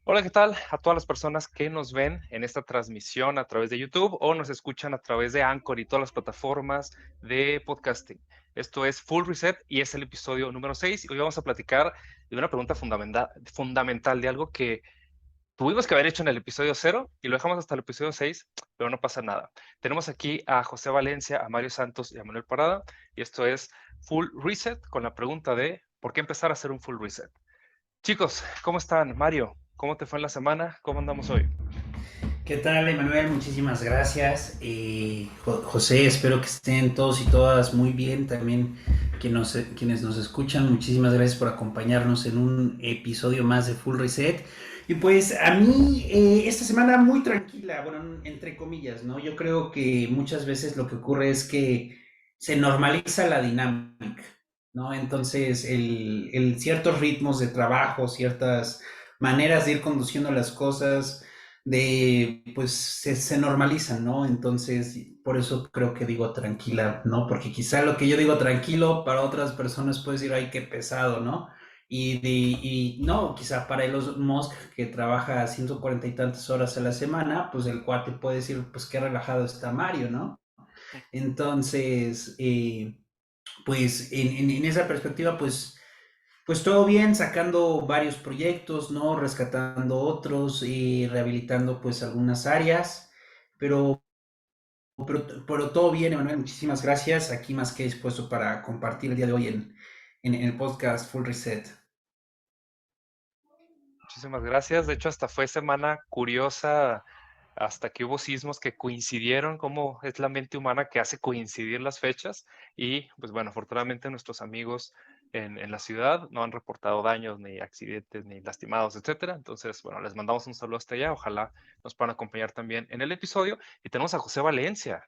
Hola, ¿qué tal? A todas las personas que nos ven en esta transmisión a través de YouTube o nos escuchan a través de Anchor y todas las plataformas de podcasting. Esto es Full Reset y es el episodio número 6. Y hoy vamos a platicar de una pregunta fundamental, de algo que tuvimos que haber hecho en el episodio 0 y lo dejamos hasta el episodio 6, pero no pasa nada. Tenemos aquí a José Valencia, a Mario Santos y a Manuel Parada, y esto es Full Reset con la pregunta de ¿por qué empezar a hacer un Full Reset? Chicos, ¿cómo están? Mario, ¿cómo te fue en la semana? ¿Cómo andamos hoy? ¿Qué tal, Emanuel? Muchísimas gracias. José, espero que estén todos y todas muy bien. También quienes nos escuchan, muchísimas gracias por acompañarnos en un episodio más de Full Reset. Y pues a mí esta semana muy tranquila, bueno, entre comillas, ¿no? Yo creo que muchas veces lo que ocurre es que se normaliza la dinámica, ¿no? Entonces, el ciertos ritmos de trabajo, ciertas maneras de ir conduciendo las cosas pues se normalizan, ¿no? Entonces, por eso creo que digo tranquila, ¿no? Porque quizá lo que yo digo tranquilo para otras personas puede decir, ay, qué pesado, ¿no? Y no, quizá para Elon Musk, que trabaja 140 y tantas horas a la semana, pues el cuate puede decir, pues qué relajado está Mario, ¿no? Entonces, pues en esa perspectiva, pues todo bien, sacando varios proyectos, ¿no? Rescatando otros y rehabilitando pues algunas áreas, pero, pero todo bien, Emanuel, muchísimas gracias. Aquí más que dispuesto para compartir el día de hoy en el podcast Full Reset. Muchísimas gracias. De hecho, hasta fue semana curiosa, hasta que hubo sismos que coincidieron, cómo es la mente humana que hace coincidir las fechas. Y pues bueno, afortunadamente nuestros amigos en la ciudad no han reportado daños, ni accidentes, ni lastimados, etcétera. Entonces, bueno, les mandamos un saludo hasta allá. Ojalá nos puedan acompañar también en el episodio. Y tenemos a José Valencia.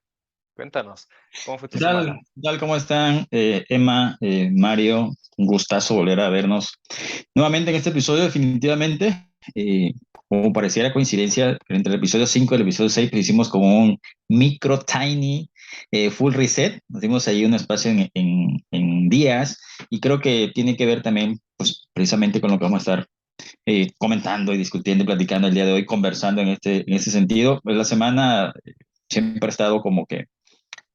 Cuéntanos, ¿cómo fue tu ¿Qué tal? semana? ¿Qué tal? ¿Cómo están? Emma, Mario, un gustazo volver a vernos nuevamente en este episodio, definitivamente. eh, Como pareciera coincidencia, entre el episodio 5 y el episodio 6 pues hicimos como un micro, tiny, full reset. Nos dimos ahí un espacio en días y creo que tiene que ver también, pues precisamente con lo que vamos a estar comentando y discutiendo y platicando el día de hoy, conversando en este sentido. Pues la semana siempre ha estado como que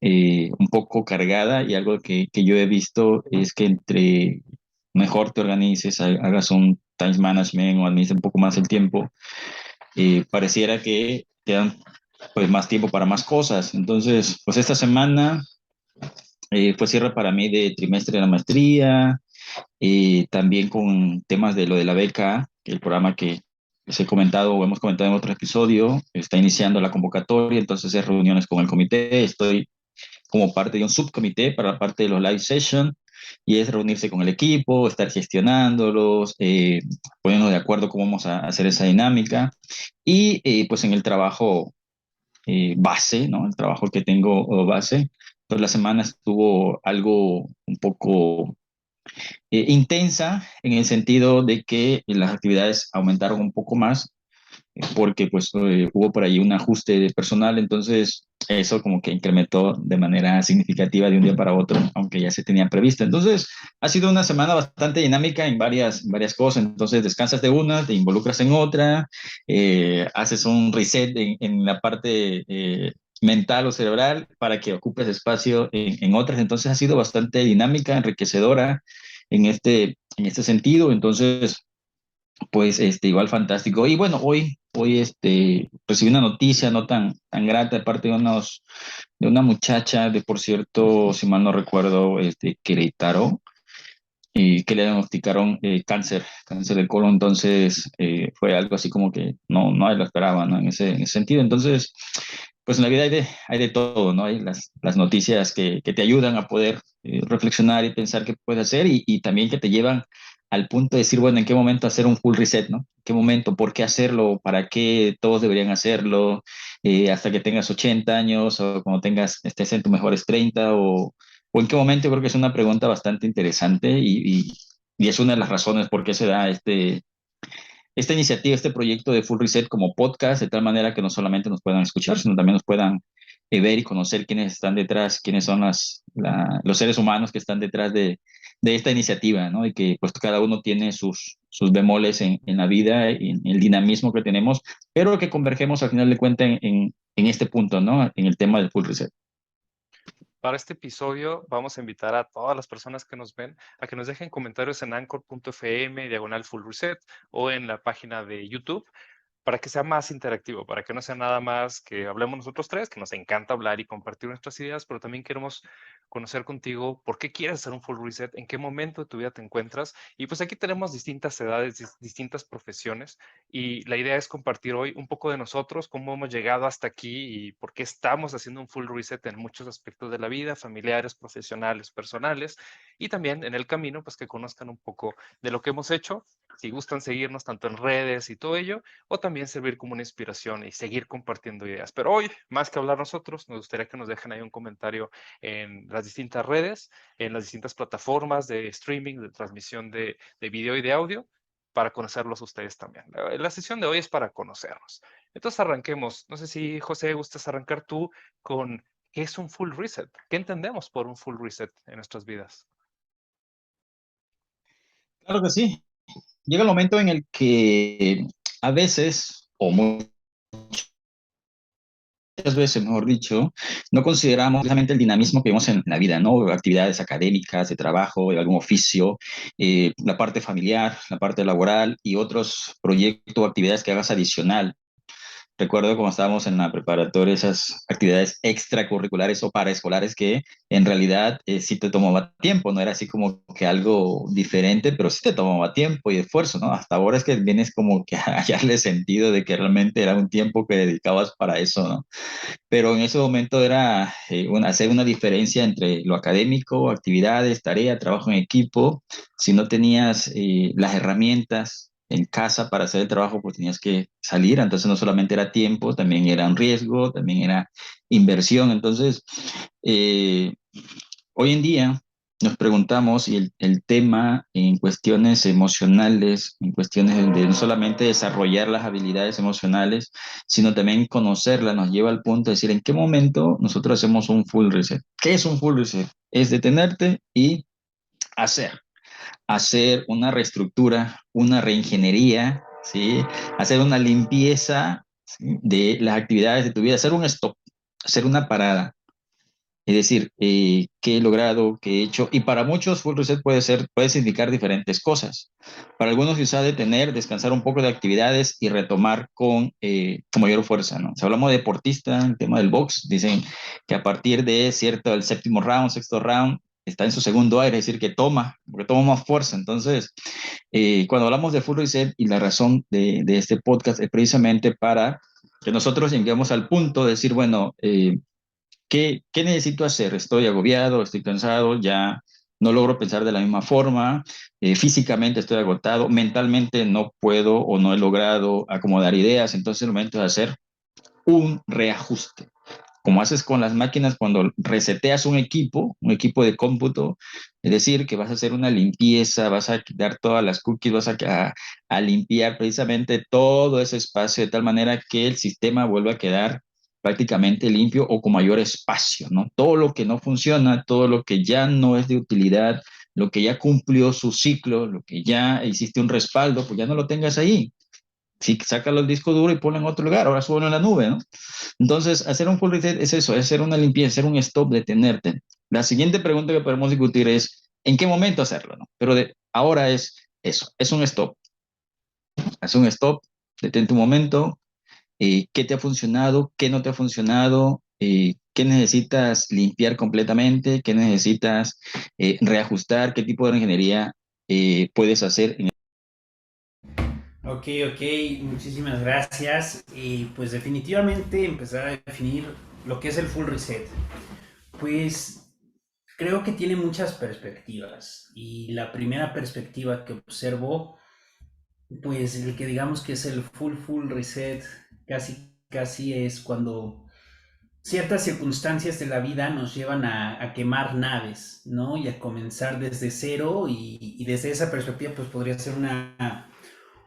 un poco cargada y algo que yo he visto es que entre mejor te organices, hagas un time management o administres un poco más el tiempo, pareciera que te dan pues más tiempo para más cosas. Entonces, pues esta semana fue cierre para mí de trimestre de la maestría, también con temas de lo de la beca, que el programa que les he comentado o hemos comentado en otro episodio, está iniciando la convocatoria, entonces es reuniones con el comité, estoy como parte de un subcomité para la parte de los live sessions y es reunirse con el equipo, estar gestionándolos, poniéndonos de acuerdo cómo vamos a hacer esa dinámica y pues en el trabajo base, ¿no? El trabajo que tengo base, pues la semana estuvo algo un poco intensa en el sentido de que las actividades aumentaron un poco más porque pues hubo por ahí un ajuste de personal, entonces eso como que incrementó de manera significativa de un día para otro, aunque ya se tenía previsto. Entonces ha sido una semana bastante dinámica en varias cosas, entonces descansas de una, te involucras en otra, haces un reset en la parte mental o cerebral para que ocupes espacio en otras, entonces ha sido bastante dinámica, enriquecedora en este sentido, entonces pues igual fantástico. Y bueno, hoy recibí una noticia no tan grata de parte de una muchacha de, por cierto, si mal no recuerdo, Querétaro, y que le diagnosticaron cáncer de colon. Entonces, fue algo así como que no lo esperaba, ¿no? En ese sentido. Entonces, pues en la vida hay de todo, ¿no? Hay las noticias que te ayudan a poder reflexionar y pensar qué puedes hacer y también que te llevan al punto de decir, bueno, ¿en qué momento hacer un full reset, ¿no? ¿En qué momento? ¿Por qué hacerlo? ¿Para qué todos deberían hacerlo? Hasta que tengas 80 años o cuando estés en tus mejores 30 o en qué momento. Yo creo que es una pregunta bastante interesante y es una de las razones por qué se da esta iniciativa, este proyecto de Full Reset como podcast, de tal manera que no solamente nos puedan escuchar, sino también nos puedan ver y conocer quiénes están detrás, quiénes son los seres humanos que están detrás de de esta iniciativa, ¿no? Y que pues cada uno tiene sus bemoles en la vida, en el dinamismo que tenemos, pero que convergemos al final de cuentas en este punto, ¿no? En el tema del full reset. Para este episodio vamos a invitar a todas las personas que nos ven a que nos dejen comentarios en anchor.fm, diagonal full reset o en la página de YouTube para que sea más interactivo, para que no sea nada más que hablemos nosotros tres, que nos encanta hablar y compartir nuestras ideas, pero también queremos conocer contigo por qué quieres hacer un full reset, en qué momento de tu vida te encuentras. Y pues aquí tenemos distintas edades, distintas profesiones, y la idea es compartir hoy un poco de nosotros, cómo hemos llegado hasta aquí y por qué estamos haciendo un full reset en muchos aspectos de la vida, familiares, profesionales, personales, y también en el camino, pues que conozcan un poco de lo que hemos hecho. Si gustan seguirnos tanto en redes y todo ello, o también servir como una inspiración y seguir compartiendo ideas. Pero hoy, más que hablar nosotros, nos gustaría que nos dejen ahí un comentario en las distintas redes, en las distintas plataformas de streaming, de transmisión de video y de audio, para conocerlos ustedes también. La sesión de hoy es para conocernos. Entonces arranquemos. No sé si, José, gustas arrancar tú con qué es un full reset. ¿Qué entendemos por un full reset en nuestras vidas? Claro que sí. Llega el momento en el que a veces, o muchas veces, mejor dicho, no consideramos precisamente el dinamismo que vemos en la vida, ¿no? Actividades académicas, de trabajo, de algún oficio, la parte familiar, la parte laboral y otros proyectos o actividades que hagas adicional. Recuerdo cuando estábamos en la preparatoria, esas actividades extracurriculares o paraescolares que en realidad sí te tomaba tiempo, no era así como que algo diferente, pero sí te tomaba tiempo y esfuerzo, ¿no? Hasta ahora es que vienes como que a hallarle sentido de que realmente era un tiempo que dedicabas para eso, ¿no? Pero en ese momento era hacer una diferencia entre lo académico, actividades, tarea, trabajo en equipo. Si no tenías las herramientas en casa para hacer el trabajo, pues tenías que salir. Entonces no solamente era tiempo, también era un riesgo, también era inversión. Entonces, eh, hoy en día nos preguntamos y el tema en cuestiones emocionales, en cuestiones de no solamente desarrollar las habilidades emocionales, sino también conocerlas, nos lleva al punto de decir en qué momento nosotros hacemos un full reset. ¿Qué es un full reset? Es detenerte y hacer, hacer una reestructura, una reingeniería, ¿sí? Hacer una limpieza, ¿sí? De las actividades de tu vida, hacer un stop, hacer una parada. Es decir, qué he logrado, qué he hecho. Y para muchos, full reset puede significar diferentes cosas. Para algunos quizá detener, descansar un poco de actividades y retomar con mayor fuerza, ¿no? Si hablamos de deportista, el tema del box, dicen que a partir de cierto, el séptimo round, sexto round, está en su segundo aire, es decir, que toma, porque toma más fuerza. Entonces, cuando hablamos de full reset y la razón de este podcast es precisamente para que nosotros lleguemos al punto de decir, bueno, ¿qué necesito hacer? Estoy agobiado, estoy cansado, ya no logro pensar de la misma forma, físicamente estoy agotado, mentalmente no puedo o no he logrado acomodar ideas, entonces es el momento de hacer un reajuste. Como haces con las máquinas cuando reseteas un equipo de cómputo, es decir, que vas a hacer una limpieza, vas a quitar todas las cookies, a limpiar precisamente todo ese espacio de tal manera que el sistema vuelva a quedar prácticamente limpio o con mayor espacio, ¿no? Todo lo que no funciona, todo lo que ya no es de utilidad, lo que ya cumplió su ciclo, lo que ya hiciste un respaldo, pues ya no lo tengas ahí. Sí, sácalo el disco duro y ponlo en otro lugar, ahora súbelo en la nube, ¿no? Entonces, hacer un full reset es eso, es hacer una limpieza, hacer un stop, detenerte. La siguiente pregunta que podemos discutir es, ¿en qué momento hacerlo, no? Pero ahora es eso, es un stop. Haz un stop, detente un momento, qué te ha funcionado, qué no te ha funcionado, qué necesitas limpiar completamente, qué necesitas reajustar, qué tipo de ingeniería puedes hacer. Ok, ok, muchísimas gracias. Y pues definitivamente empezar a definir lo que es el full reset. Pues creo que tiene muchas perspectivas. Y la primera perspectiva que observo, pues el que digamos que es el full reset, casi es cuando ciertas circunstancias de la vida nos llevan a quemar naves, ¿no? Y a comenzar desde cero y desde esa perspectiva pues podría ser una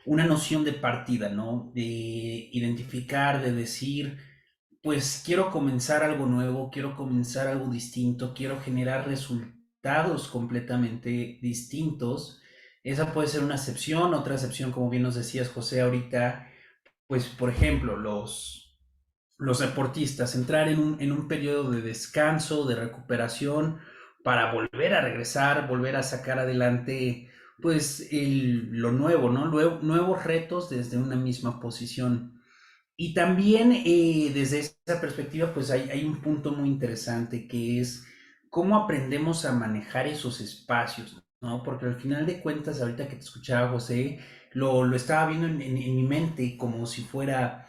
noción de partida, ¿no? De identificar, de decir, pues quiero comenzar algo nuevo, quiero comenzar algo distinto, quiero generar resultados resultados completamente distintos. Esa puede ser una acepción. Otra acepción, como bien nos decías, José, ahorita, pues, por ejemplo, los deportistas, entrar en un periodo de descanso, de recuperación, para volver a regresar, volver a sacar adelante, pues, lo nuevo, ¿no? Nuevos retos desde una misma posición. Y también desde esa perspectiva, pues hay un punto muy interesante que es cómo aprendemos a manejar esos espacios, ¿no? Porque al final de cuentas, ahorita que te escuchaba, José, lo estaba viendo en mi mente como si fuera,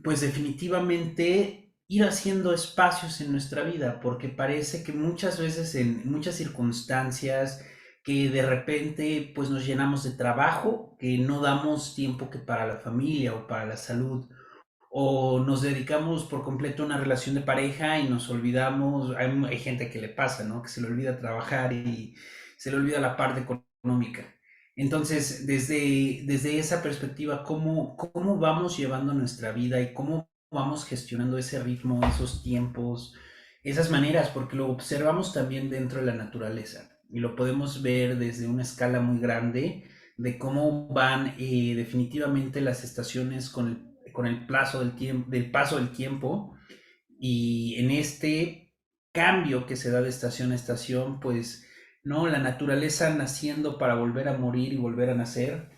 pues definitivamente ir haciendo espacios en nuestra vida, porque parece que muchas veces en muchas circunstancias que de repente pues nos llenamos de trabajo, que no damos tiempo que para la familia o para la salud, o nos dedicamos por completo a una relación de pareja y nos olvidamos, hay gente que le pasa, ¿no? Que se le olvida trabajar y se le olvida la parte económica. Entonces, desde esa perspectiva, ¿cómo vamos llevando nuestra vida y cómo vamos gestionando ese ritmo, esos tiempos, esas maneras? Porque lo observamos también dentro de la naturaleza y lo podemos ver desde una escala muy grande de cómo van definitivamente las estaciones con el plazo del tiempo, del paso del tiempo, y en este cambio que se da de estación a estación, pues, ¿no? La naturaleza naciendo para volver a morir y volver a nacer.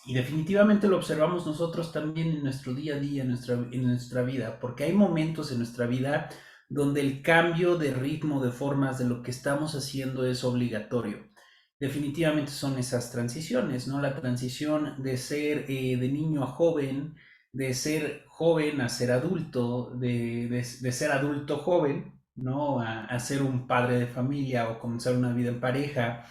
Y definitivamente lo observamos nosotros también en nuestro día a día, en nuestra vida, porque hay momentos en nuestra vida donde el cambio de ritmo, de formas, de lo que estamos haciendo es obligatorio. Definitivamente son esas transiciones, ¿no? La transición de ser de niño a joven, de ser joven a ser adulto, de ser adulto joven, ¿no? A ser un padre de familia o comenzar una vida en pareja,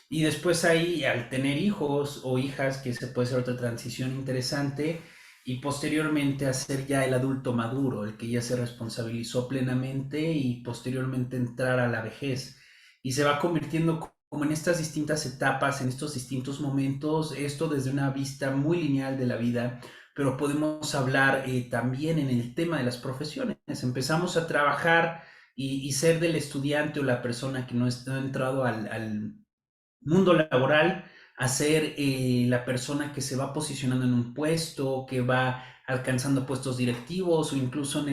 y después ahí, al tener hijos o hijas, que se puede ser otra transición interesante, y posteriormente hacer ya el adulto maduro, el que ya se responsabilizó plenamente, y posteriormente entrar a la vejez. Y se va convirtiendo como en estas distintas etapas, en estos distintos momentos, esto desde una vista muy lineal de la vida, pero podemos hablar también en el tema de las profesiones. Empezamos a trabajar y ser del estudiante o la persona que no ha entrado al mundo laboral, a ser la persona que se va posicionando en un puesto, que va alcanzando puestos directivos, o incluso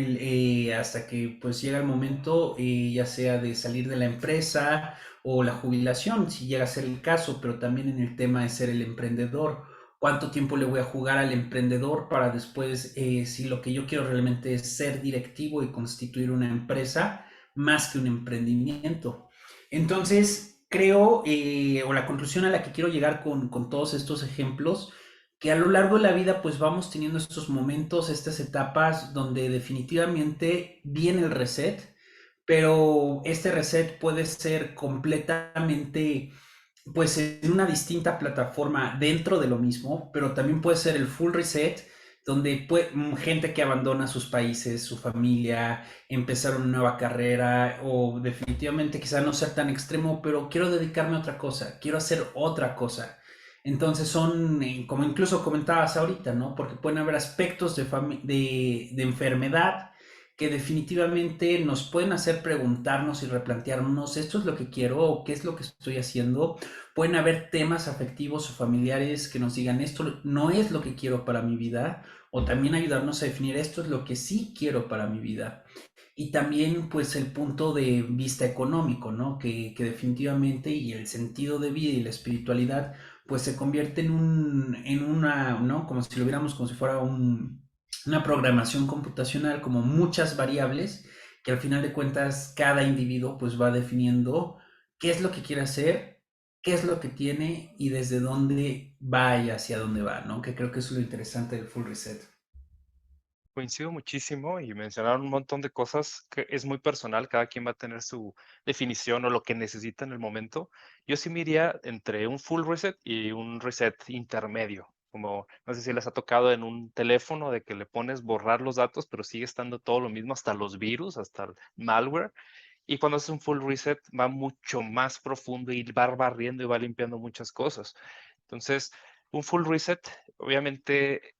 hasta que pues llega el momento, ya sea de salir de la empresa o la jubilación, si llega a ser el caso, pero también en el tema de ser el emprendedor. ¿Cuánto tiempo le voy a jugar al emprendedor para después, si lo que yo quiero realmente es ser directivo y constituir una empresa más que un emprendimiento? Entonces, creo, o la conclusión a la que quiero llegar con todos estos ejemplos, que a lo largo de la vida pues vamos teniendo estos momentos, estas etapas donde definitivamente viene el reset, pero este reset puede ser completamente pues en una distinta plataforma dentro de lo mismo, pero también puede ser el full reset, donde gente que abandona sus países, su familia, empezar una nueva carrera, o definitivamente quizá no ser tan extremo, pero quiero dedicarme a otra cosa, quiero hacer otra cosa. Entonces son, como incluso comentabas ahorita, ¿no? Porque pueden haber aspectos de enfermedad que definitivamente nos pueden hacer preguntarnos y replantearnos, ¿esto es lo que quiero o qué es lo que estoy haciendo? Pueden haber temas afectivos o familiares que nos digan, esto no es lo que quiero para mi vida, o también ayudarnos a definir, esto es lo que sí quiero para mi vida. Y también pues el punto de vista económico, ¿no? Que definitivamente, y el sentido de vida y la espiritualidad pues se convierte en una, ¿no? Como si lo viéramos como si fuera una programación computacional, como muchas variables que al final de cuentas cada individuo pues va definiendo qué es lo que quiere hacer, qué es lo que tiene y desde dónde va y hacia dónde va, ¿no? Que creo que eso es lo interesante del full reset. Coincido muchísimo y mencionaron un montón de cosas que es muy personal, cada quien va a tener su definición o lo que necesita en el momento. Yo sí me iría entre un full reset y un reset intermedio, como no sé si les ha tocado en un teléfono de que le pones borrar los datos, pero sigue estando todo lo mismo, hasta los virus, hasta el malware. Y cuando haces un full reset va mucho más profundo y va barriendo y va limpiando muchas cosas. Entonces, un full reset, obviamente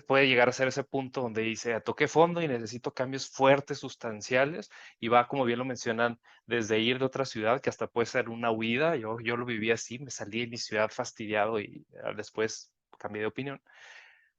puede llegar a ser ese punto donde dice, toqué fondo y necesito cambios fuertes, sustanciales, y va, como bien lo mencionan, desde ir de otra ciudad, que hasta puede ser una huida. Yo lo viví así, me salí de mi ciudad fastidiado y después cambié de opinión.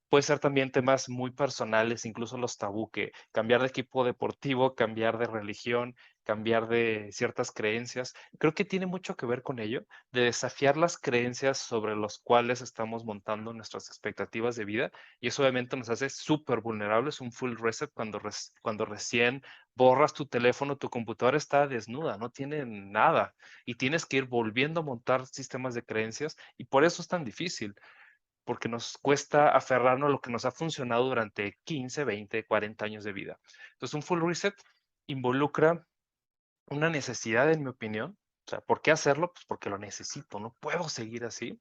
Puede ser también temas muy personales, incluso los tabú, que cambiar de equipo deportivo, cambiar de religión, cambiar de ciertas creencias. Creo que tiene mucho que ver con ello, de desafiar las creencias sobre los cuales estamos montando nuestras expectativas de vida. Y eso obviamente nos hace súper vulnerables. Un full reset cuando recién borras tu teléfono, tu computadora está desnuda, no tiene nada. Y tienes que ir volviendo a montar sistemas de creencias. Y por eso es tan difícil, porque nos cuesta aferrarnos a lo que nos ha funcionado durante 15, 20, 40 años de vida. Entonces, un full reset involucra una necesidad, en mi opinión. O sea, ¿por qué hacerlo? Pues porque lo necesito, no puedo seguir así.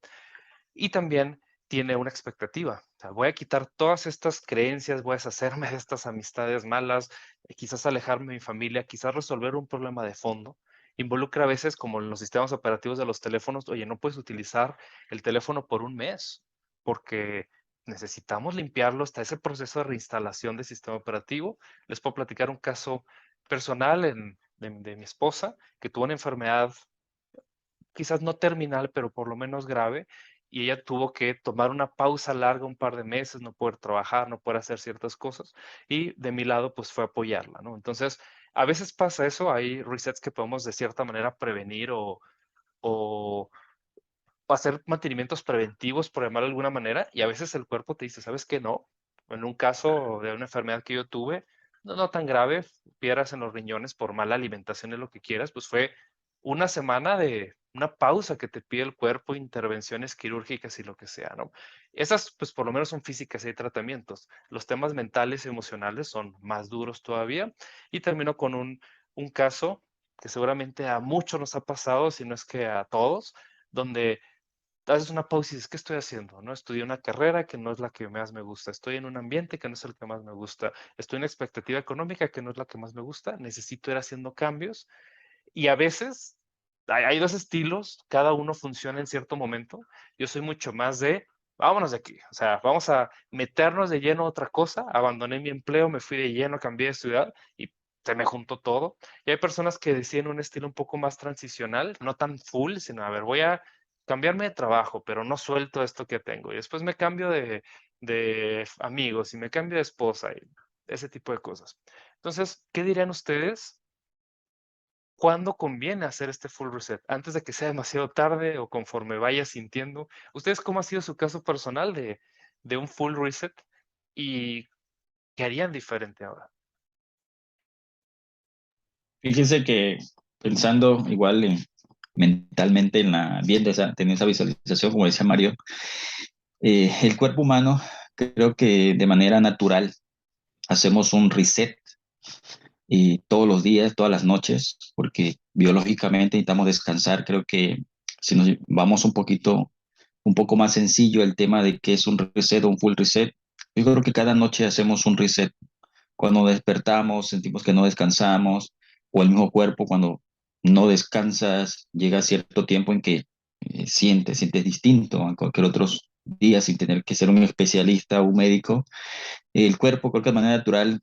Y también tiene una expectativa. O sea, voy a quitar todas estas creencias, voy a deshacerme de estas amistades malas, quizás alejarme de mi familia, quizás resolver un problema de fondo. Involucra a veces, como en los sistemas operativos de los teléfonos, oye, no puedes utilizar el teléfono por un mes porque necesitamos limpiarlo. Hasta ese proceso de reinstalación del sistema operativo. Les puedo platicar un caso personal de mi esposa, que tuvo una enfermedad quizás no terminal, pero por lo menos grave, y ella tuvo que tomar una pausa larga, un par de meses, no poder trabajar, no poder hacer ciertas cosas, y de mi lado, pues fue apoyarla, ¿no? Entonces, a veces pasa eso, hay resets que podemos de cierta manera prevenir o hacer mantenimientos preventivos, por llamarlo de alguna manera, y a veces el cuerpo te dice, ¿sabes qué? No. En un caso de una enfermedad que yo tuve, no tan grave, piedras en los riñones por mala alimentación y lo que quieras, pues fue una semana de una pausa que te pide el cuerpo, intervenciones quirúrgicas y lo que sea, ¿no? Esas, pues por lo menos son físicas y hay tratamientos. Los temas mentales y emocionales son más duros todavía. Y termino con un caso que seguramente a muchos nos ha pasado, si no es que a todos, donde haces una pausa y dices, ¿qué estoy haciendo? ¿No? Estudié una carrera que no es la que más me gusta, estoy en un ambiente que no es el que más me gusta, estoy en una expectativa económica que no es la que más me gusta, necesito ir haciendo cambios. Y a veces hay dos estilos, cada uno funciona en cierto momento. Yo soy mucho más de, vámonos de aquí, o sea, vamos a meternos de lleno a otra cosa. Abandoné mi empleo, me fui de lleno, cambié de ciudad y se me juntó todo. Y hay personas que deciden un estilo un poco más transicional, no tan full, sino, a ver, voy a cambiarme de trabajo, pero no suelto esto que tengo. Y después me cambio de amigos y me cambio de esposa y ese tipo de cosas. Entonces, ¿qué dirían ustedes? ¿Cuándo conviene hacer este full reset? ¿Antes de que sea demasiado tarde o conforme vaya sintiendo? ¿Ustedes cómo ha sido su caso personal de un full reset y qué harían diferente ahora? Fíjense que pensando igual mentalmente viendo teniendo esa visualización, como decía Mario, el cuerpo humano creo que de manera natural hacemos un reset todos los días, todas las noches, porque biológicamente necesitamos descansar. Creo que si nos vamos un poco más sencillo el tema de qué es un reset o un full reset, yo creo que cada noche hacemos un reset. Cuando despertamos, sentimos que no descansamos, o el mismo cuerpo cuando no descansas, llega cierto tiempo en que sientes distinto a cualquier otro día sin tener que ser un especialista o un médico. El cuerpo, creo que de manera natural,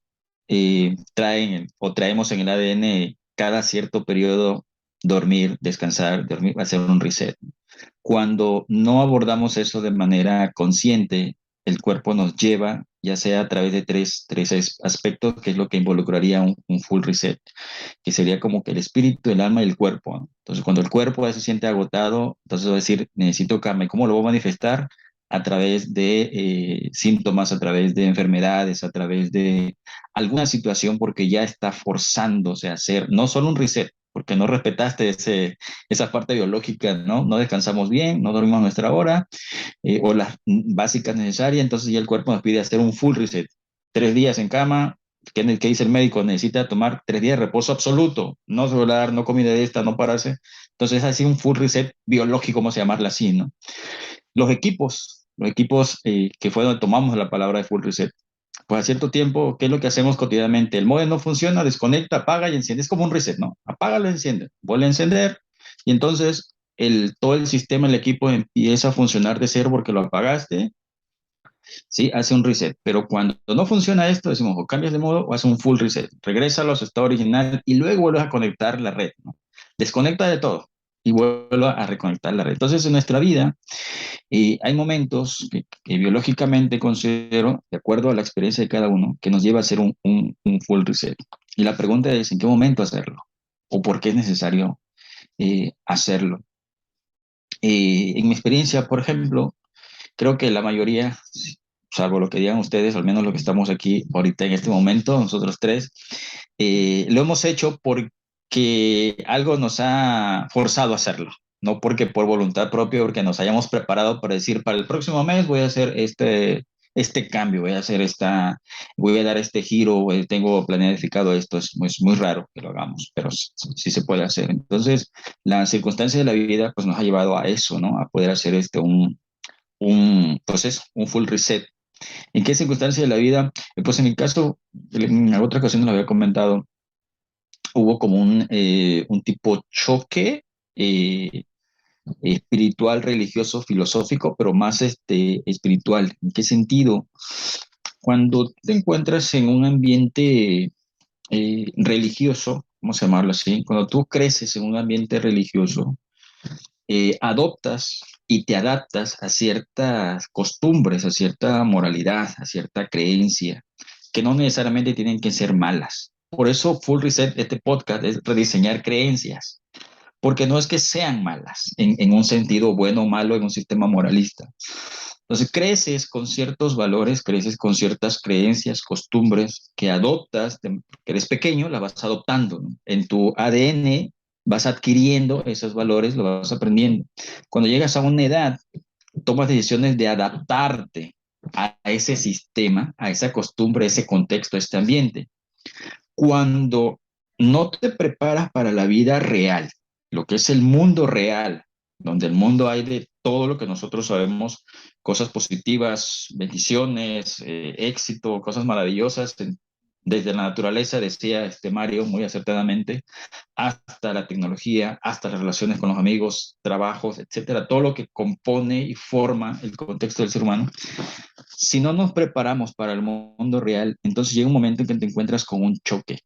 traemos en el ADN cada cierto periodo dormir, descansar, dormir, hacer un reset. Cuando no abordamos eso de manera consciente, el cuerpo nos lleva, ya sea a través de tres aspectos, que es lo que involucraría un full reset, que sería como que el espíritu, el alma y el cuerpo, ¿no? Entonces, cuando el cuerpo ya se siente agotado, entonces va a decir, necesito cambio. ¿Cómo lo voy a manifestar? A través de síntomas, a través de enfermedades, a través de alguna situación, porque ya está forzándose a hacer no solo un reset, porque no respetaste esa parte biológica, ¿no? No descansamos bien, no dormimos nuestra hora, o las básicas necesarias, entonces ya el cuerpo nos pide hacer un full reset. 3 días en cama, ¿qué dice el médico? Necesita tomar 3 días de reposo absoluto, no celular, no comida de esta, no pararse. Entonces, así un full reset biológico, vamos a llamarlo así, ¿no? Los equipos que fue donde tomamos la palabra de full reset. Pues a cierto tiempo, ¿qué es lo que hacemos cotidianamente? El modem no funciona, desconecta, apaga y enciende. Es como un reset, ¿no? Apágalo, enciende, vuelve a encender y entonces todo el sistema, el equipo empieza a funcionar de cero porque lo apagaste ¿sí? Hace un reset. Pero cuando no funciona esto, decimos o cambias de modo o hace un full reset. Regresa a los estados originales y luego vuelves a conectar la red, ¿no? Desconecta de todo y vuelve a reconectar la red. Entonces, en nuestra vida hay momentos que biológicamente considero, de acuerdo a la experiencia de cada uno, que nos lleva a hacer un full reset. Y la pregunta es, ¿en qué momento hacerlo? ¿O por qué es necesario hacerlo? En mi experiencia, por ejemplo, creo que la mayoría, salvo lo que digan ustedes, al menos lo que estamos aquí ahorita en este momento, nosotros tres, lo hemos hecho porque algo nos ha forzado a hacerlo, no porque por voluntad propia, porque nos hayamos preparado para decir, para el próximo mes voy a hacer este cambio, voy a dar este giro, tengo planificado esto, es muy raro que lo hagamos, pero sí, sí se puede hacer. Entonces, la circunstancia de la vida pues nos ha llevado a eso, ¿no? A poder hacer pues eso, un full reset. ¿En qué circunstancia de la vida? Pues en mi caso, en otra ocasión lo había comentado, hubo como un tipo choque eh, espiritual, religioso, filosófico, pero más espiritual. ¿En qué sentido? Cuando te encuentras en un ambiente religioso, vamos a llamarlo así, cuando tú creces en un ambiente religioso, adoptas y te adaptas a ciertas costumbres, a cierta moralidad, a cierta creencia, que no necesariamente tienen que ser malas. Por eso Full Reset, este podcast, es rediseñar creencias, porque no es que sean malas en un sentido bueno o malo en un sistema moralista. Entonces creces con ciertos valores, creces con ciertas creencias, costumbres que adoptas, que eres pequeño, las vas adoptando, ¿no? En tu ADN vas adquiriendo esos valores, lo vas aprendiendo. Cuando llegas a una edad, tomas decisiones de adaptarte a ese sistema, a esa costumbre, a ese contexto, a este ambiente. Cuando no te preparas para la vida real, lo que es el mundo real, donde el mundo hay de todo lo que nosotros sabemos, cosas positivas, bendiciones, éxito, cosas maravillosas, desde la naturaleza, decía Mario muy acertadamente, hasta la tecnología, hasta las relaciones con los amigos, trabajos, etcétera, todo lo que compone y forma el contexto del ser humano. Si no nos preparamos para el mundo real, entonces llega un momento en que te encuentras con un choque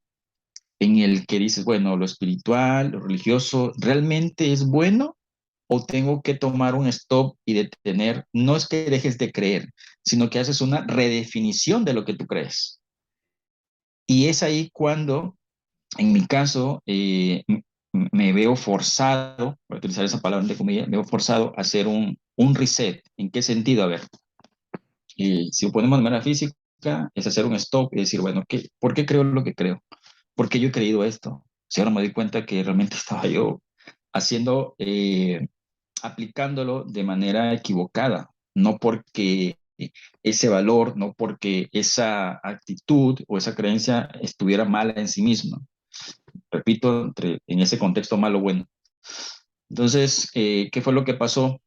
en el que dices, bueno, lo espiritual, lo religioso, ¿realmente es bueno? ¿O tengo que tomar un stop y detener? No es que dejes de creer, sino que haces una redefinición de lo que tú crees. Y es ahí cuando, en mi caso, me veo forzado, por utilizar esa palabra entre comillas, me veo forzado a hacer un reset. ¿En qué sentido? A ver, si lo ponemos de manera física, es hacer un stop y decir, bueno, ¿por qué creo lo que creo? ¿Por qué yo he creído esto? Si ahora me doy cuenta que realmente estaba yo haciendo, aplicándolo de manera equivocada, no porque ese valor, no porque esa actitud o esa creencia estuviera mala en sí misma. Repito, en ese contexto malo o bueno. Entonces, ¿qué fue lo que pasó?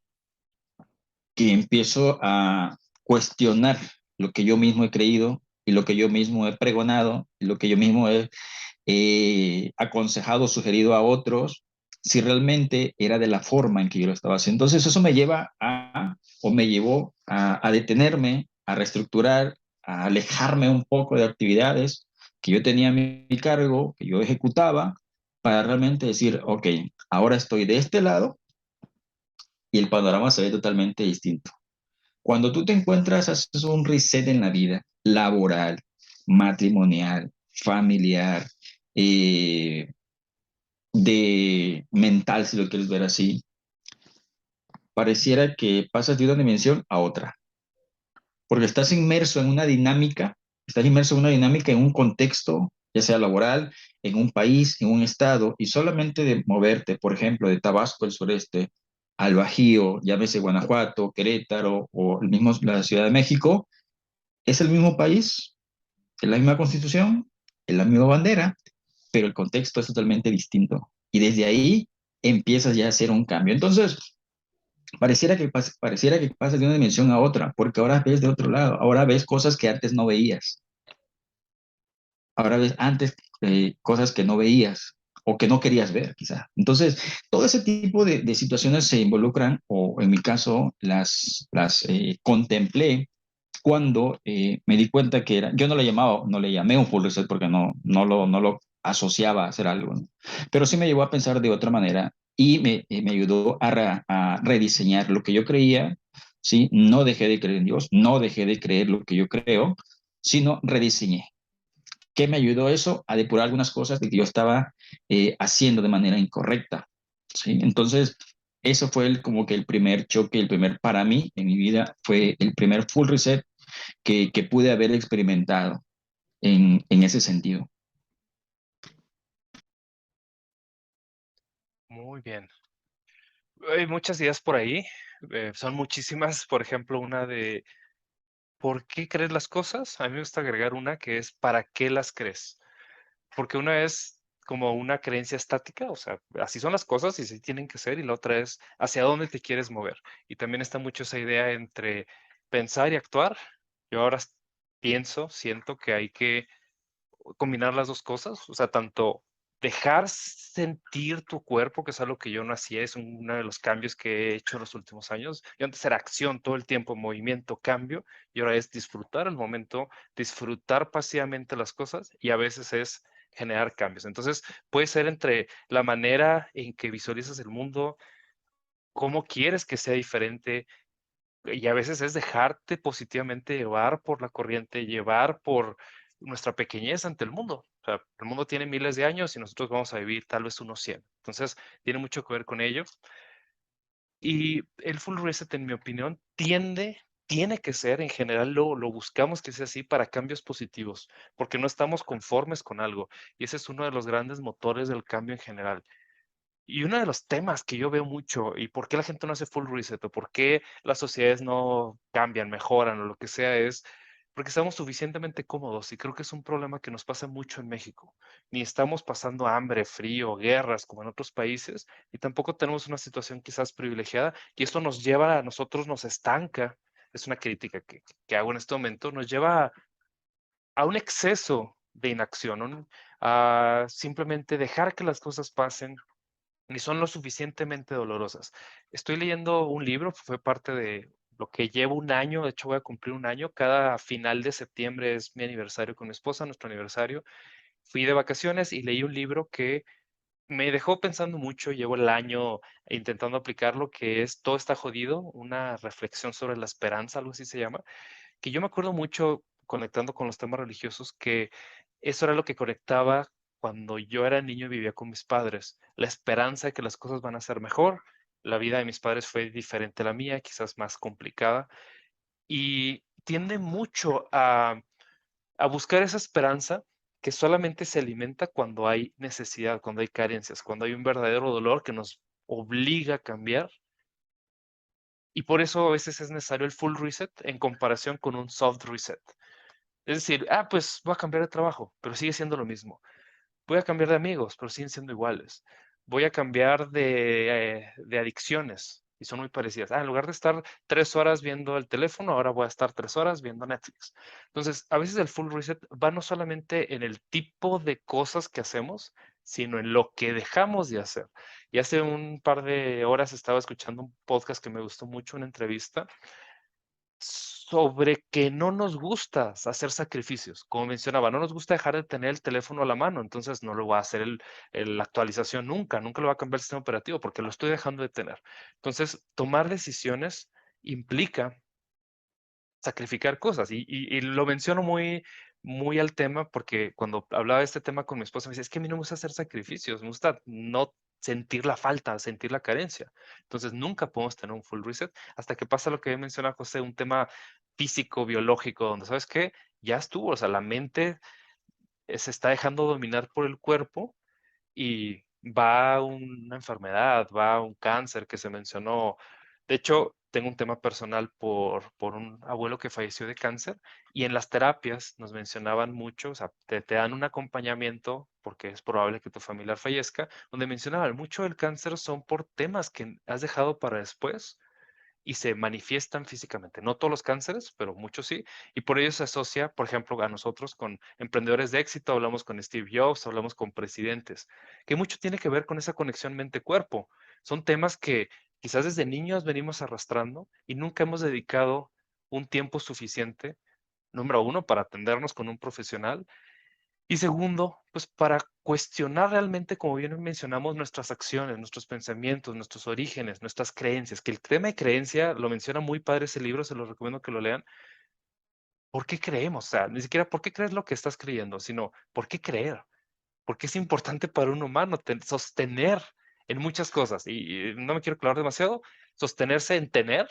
Que empiezo a cuestionar lo que yo mismo he creído y lo que yo mismo he pregonado y lo que yo mismo he aconsejado, sugerido a otros, si realmente era de la forma en que yo lo estaba haciendo. Entonces eso me lleva o me llevó a detenerme, a reestructurar, a alejarme un poco de actividades que yo tenía a mi cargo, que yo ejecutaba, para realmente decir, ok, ahora estoy de este lado y el panorama se ve totalmente distinto. Cuando tú te encuentras, haces un reset en la vida laboral, matrimonial, familiar, eh, de mental, si lo quieres ver así, pareciera que pasas de una dimensión a otra, porque estás inmerso en una dinámica, en un contexto, ya sea laboral, en un país, en un estado, y solamente de moverte, por ejemplo, de Tabasco, el sureste, al Bajío, llámese Guanajuato, Querétaro o el mismo, la Ciudad de México, es el mismo país, es la misma constitución, es la misma bandera, pero el contexto es totalmente distinto. Y desde ahí empiezas ya a hacer un cambio. Entonces, pareciera que pasas de una dimensión a otra, porque ahora ves de otro lado, ahora ves cosas que antes no veías, ahora ves antes cosas que no veías o que no querías ver, quizá. Entonces, todo ese tipo de situaciones se involucran, o en mi caso, las contemplé cuando me di cuenta que era, yo no le llamé un full reset porque no lo asociaba a hacer algo, ¿no? Pero sí me llevó a pensar de otra manera y me ayudó a rediseñar lo que yo creía, ¿sí? No dejé de creer en Dios, no dejé de creer lo que yo creo, sino rediseñé. ¿Qué me ayudó eso? A depurar algunas cosas de que yo estaba haciendo de manera incorrecta, ¿sí? Entonces, eso fue como que el primer choque, el primer para mí en mi vida, fue el primer full reset que pude haber experimentado en ese sentido. Muy bien. Hay muchas ideas por ahí. Son muchísimas. Por ejemplo, una de ¿por qué crees las cosas? A mí me gusta agregar una que es ¿para qué las crees? Porque una es como una creencia estática, o sea, así son las cosas y así tienen que ser, y la otra es hacia dónde te quieres mover. Y también está mucho esa idea entre pensar y actuar. Yo ahora pienso, siento que hay que combinar las 2 cosas, o sea, tanto dejar sentir tu cuerpo, que es algo que yo no hacía, es uno de los cambios que he hecho en los últimos años. Yo antes era acción todo el tiempo, movimiento, cambio, y ahora es disfrutar el momento, disfrutar pasivamente las cosas, y a veces es generar cambios. Entonces, puede ser entre la manera en que visualizas el mundo, cómo quieres que sea diferente, y a veces es dejarte positivamente llevar por la corriente, llevar por nuestra pequeñez ante el mundo. O sea, el mundo tiene miles de años y nosotros vamos a vivir tal vez unos 100. Entonces, tiene mucho que ver con ello. Y el full reset, en mi opinión, tiene que ser, en general lo buscamos que sea así para cambios positivos, porque no estamos conformes con algo. Y ese es uno de los grandes motores del cambio en general. Y uno de los temas que yo veo mucho, y por qué la gente no hace full reset, o por qué las sociedades no cambian, mejoran, o lo que sea, es porque estamos suficientemente cómodos. Y creo que es un problema que nos pasa mucho en México. Ni estamos pasando hambre, frío, guerras como en otros países, y tampoco tenemos una situación quizás privilegiada, y esto nos lleva a nosotros, nos estanca. Es una crítica que hago en este momento, nos lleva a un exceso de inacción, a simplemente dejar que las cosas pasen, ni son lo suficientemente dolorosas. Estoy leyendo un libro, fue parte de lo que llevo un año, de hecho voy a cumplir un año, cada final de septiembre es mi aniversario con mi esposa, nuestro aniversario. Fui de vacaciones y leí un libro que me dejó pensando mucho, llevo el año intentando aplicarlo, que es Todo está jodido, una reflexión sobre la esperanza, algo así se llama, que yo me acuerdo mucho conectando con los temas religiosos, que eso era lo que conectaba cuando yo era niño y vivía con mis padres, la esperanza de que las cosas van a ser mejor. La vida de mis padres fue diferente a la mía, quizás más complicada, y tiende mucho a buscar esa esperanza que solamente se alimenta cuando hay necesidad, cuando hay carencias, cuando hay un verdadero dolor que nos obliga a cambiar, y por eso a veces es necesario el full reset en comparación con un soft reset. Es decir, pues voy a cambiar de trabajo, pero sigue siendo lo mismo. Voy a cambiar de amigos, pero siguen siendo iguales. Voy a cambiar de adicciones y son muy parecidas. En lugar de estar 3 horas viendo el teléfono, ahora voy a estar 3 horas viendo Netflix. Entonces, a veces el full reset va no solamente en el tipo de cosas que hacemos, sino en lo que dejamos de hacer. Y hace un par de horas estaba escuchando un podcast que me gustó mucho, una entrevista sobre que no nos gusta hacer sacrificios. Como mencionaba, no nos gusta dejar de tener el teléfono a la mano, entonces no lo va a hacer la actualización nunca, nunca lo va a cambiar el sistema operativo porque lo estoy dejando de tener. Entonces, tomar decisiones implica sacrificar cosas. Y lo menciono muy al tema porque cuando hablaba de este tema con mi esposa me decía, es que a mí no me gusta hacer sacrificios, me gusta no sentir la falta, sentir la carencia. Entonces nunca podemos tener un full reset hasta que pasa lo que menciona José, un tema físico, biológico, donde, ¿sabes qué? Ya estuvo, o sea, la mente se está dejando dominar por el cuerpo y va una enfermedad, va un cáncer que se mencionó. De hecho, tengo un tema personal por un abuelo que falleció de cáncer y en las terapias nos mencionaban mucho, o sea, te dan un acompañamiento porque es probable que tu familiar fallezca, donde mencionaban mucho del cáncer son por temas que has dejado para después y se manifiestan físicamente. No todos los cánceres, pero muchos sí. Y por ello se asocia, por ejemplo, a nosotros con emprendedores de éxito, hablamos con Steve Jobs, hablamos con presidentes, que mucho tiene que ver con esa conexión mente-cuerpo. Son temas que quizás desde niños venimos arrastrando y nunca hemos dedicado un tiempo suficiente, número uno, para atendernos con un profesional y segundo, pues para cuestionar realmente, como bien mencionamos, nuestras acciones, nuestros pensamientos, nuestros orígenes, nuestras creencias, que el tema de creencia lo menciona muy padre ese libro, se lo recomiendo que lo lean. ¿Por qué creemos? O sea, ni siquiera por qué crees lo que estás creyendo, sino por qué creer. Porque es importante para un humano sostener en muchas cosas. Y no me quiero clavar demasiado, sostenerse en tener.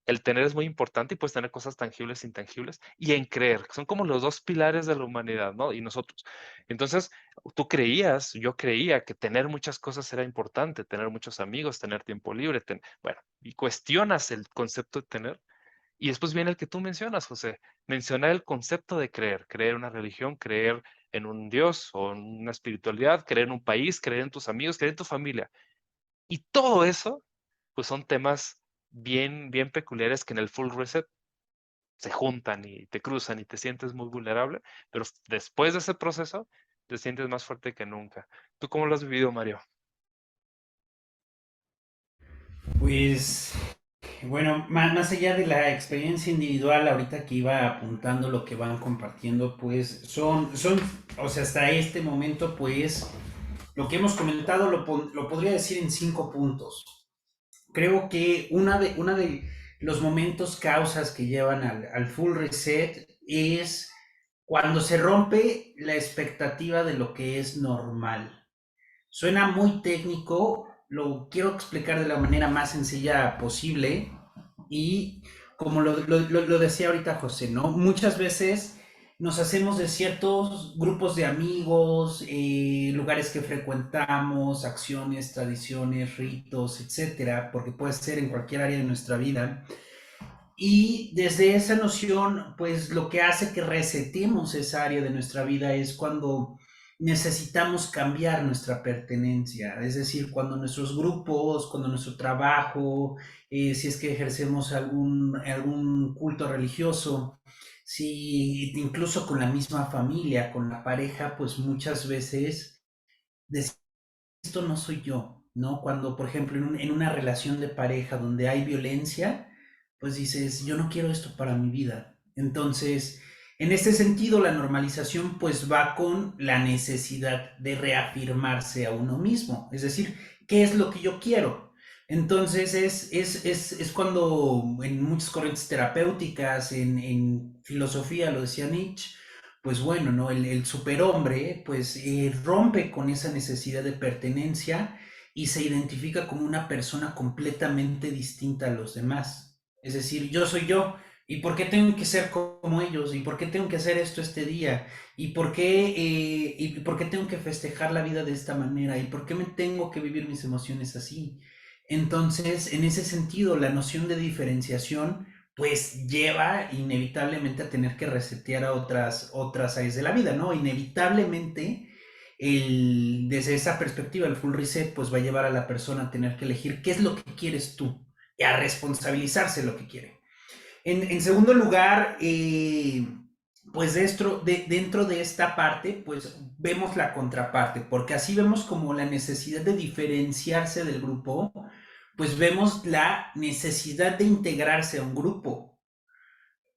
El tener es muy importante y puedes tener cosas tangibles e intangibles. Y en creer, que son como los dos pilares de la humanidad, ¿no? Y nosotros. Entonces, tú creías, yo creía que tener muchas cosas era importante, tener muchos amigos, tener tiempo libre, bueno, y cuestionas el concepto de tener. Y después viene el que tú mencionas, José. Mencionar el concepto de creer, creer en una religión, creer en un Dios o en una espiritualidad, creer en un país, creer en tus amigos, creer en tu familia. Y todo eso, pues son temas bien, bien peculiares que en el full reset se juntan y te cruzan y te sientes muy vulnerable, pero después de ese proceso te sientes más fuerte que nunca. ¿Tú cómo lo has vivido, Mario? Pues bueno, más allá de la experiencia individual, ahorita que iba apuntando lo que van compartiendo, pues o sea, hasta este momento, pues lo que hemos comentado lo podría decir en 5 puntos. Creo que una de los momentos, causas que llevan al full reset es cuando se rompe la expectativa de lo que es normal. Suena muy técnico, lo quiero explicar de la manera más sencilla posible y como lo decía ahorita José, ¿no? Muchas veces nos hacemos de ciertos grupos de amigos, lugares que frecuentamos, acciones, tradiciones, ritos, etcétera, porque puede ser en cualquier área de nuestra vida. Y desde esa noción, pues lo que hace que resetemos esa área de nuestra vida es cuando necesitamos cambiar nuestra pertenencia, es decir, cuando nuestros grupos, cuando nuestro trabajo, si es que ejercemos algún culto religioso, si incluso con la misma familia, con la pareja, pues muchas veces decimos, esto no soy yo, ¿no? Cuando, por ejemplo, en una relación de pareja donde hay violencia, pues dices, yo no quiero esto para mi vida. Entonces, en este sentido, la normalización pues va con la necesidad de reafirmarse a uno mismo, es decir, ¿qué es lo que yo quiero? Entonces es cuando en muchas corrientes terapéuticas, en filosofía, lo decía Nietzsche, pues bueno, ¿no? El superhombre pues rompe con esa necesidad de pertenencia y se identifica como una persona completamente distinta a los demás. Es decir, yo soy yo, ¿y por qué tengo que ser como ellos? ¿Y por qué tengo que hacer esto este día? ¿Y por qué tengo que festejar la vida de esta manera? ¿Y por qué me tengo que vivir mis emociones así? Entonces, en ese sentido, la noción de diferenciación pues lleva inevitablemente a tener que resetear a otras áreas de la vida, ¿no? Inevitablemente, desde esa perspectiva, el full reset pues va a llevar a la persona a tener que elegir qué es lo que quieres tú y a responsabilizarse lo que quiere. En segundo lugar, pues dentro de esta parte, pues vemos la contraparte, porque así vemos como la necesidad de diferenciarse del grupo, pues vemos la necesidad de integrarse a un grupo.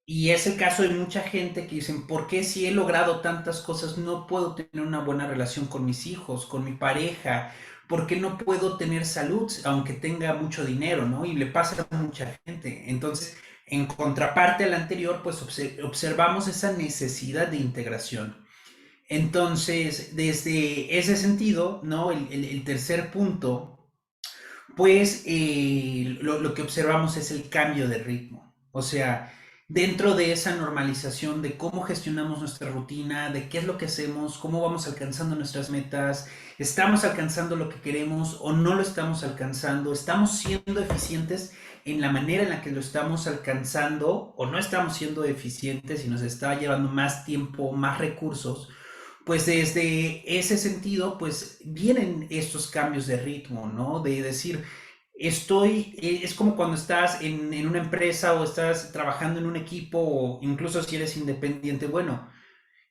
Y es el caso de mucha gente que dicen, ¿por qué si he logrado tantas cosas no puedo tener una buena relación con mis hijos, con mi pareja? ¿Por qué no puedo tener salud aunque tenga mucho dinero, ¿no? Y le pasa a mucha gente. Entonces, en contraparte al anterior, pues observamos esa necesidad de integración. Entonces, desde ese sentido, ¿no? El tercer punto pues lo que observamos es el cambio de ritmo. O sea, dentro de esa normalización de cómo gestionamos nuestra rutina, de qué es lo que hacemos, cómo vamos alcanzando nuestras metas, estamos alcanzando lo que queremos o no lo estamos alcanzando, estamos siendo eficientes en la manera en la que lo estamos alcanzando o no estamos siendo eficientes y nos está llevando más tiempo, más recursos, pues desde ese sentido, pues vienen estos cambios de ritmo, ¿no? De decir, es como cuando estás en una empresa o estás trabajando en un equipo o incluso si eres independiente, bueno,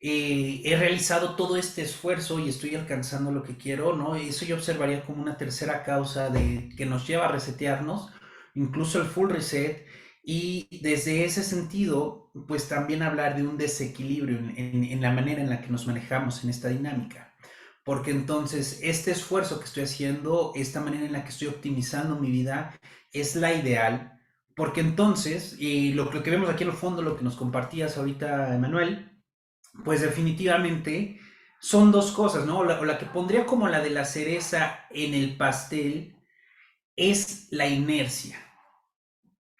he realizado todo este esfuerzo y estoy alcanzando lo que quiero, ¿no? Eso yo observaría como una tercera causa de que nos lleva a resetearnos, incluso el full reset. Y desde ese sentido, pues también hablar de un desequilibrio en la manera en la que nos manejamos en esta dinámica. Porque entonces este esfuerzo que estoy haciendo, esta manera en la que estoy optimizando mi vida, es la ideal. Porque entonces, y lo que vemos aquí en el fondo, lo que nos compartías ahorita, Emanuel, pues definitivamente son dos cosas, ¿no? O la que pondría como la de la cereza en el pastel es la inercia.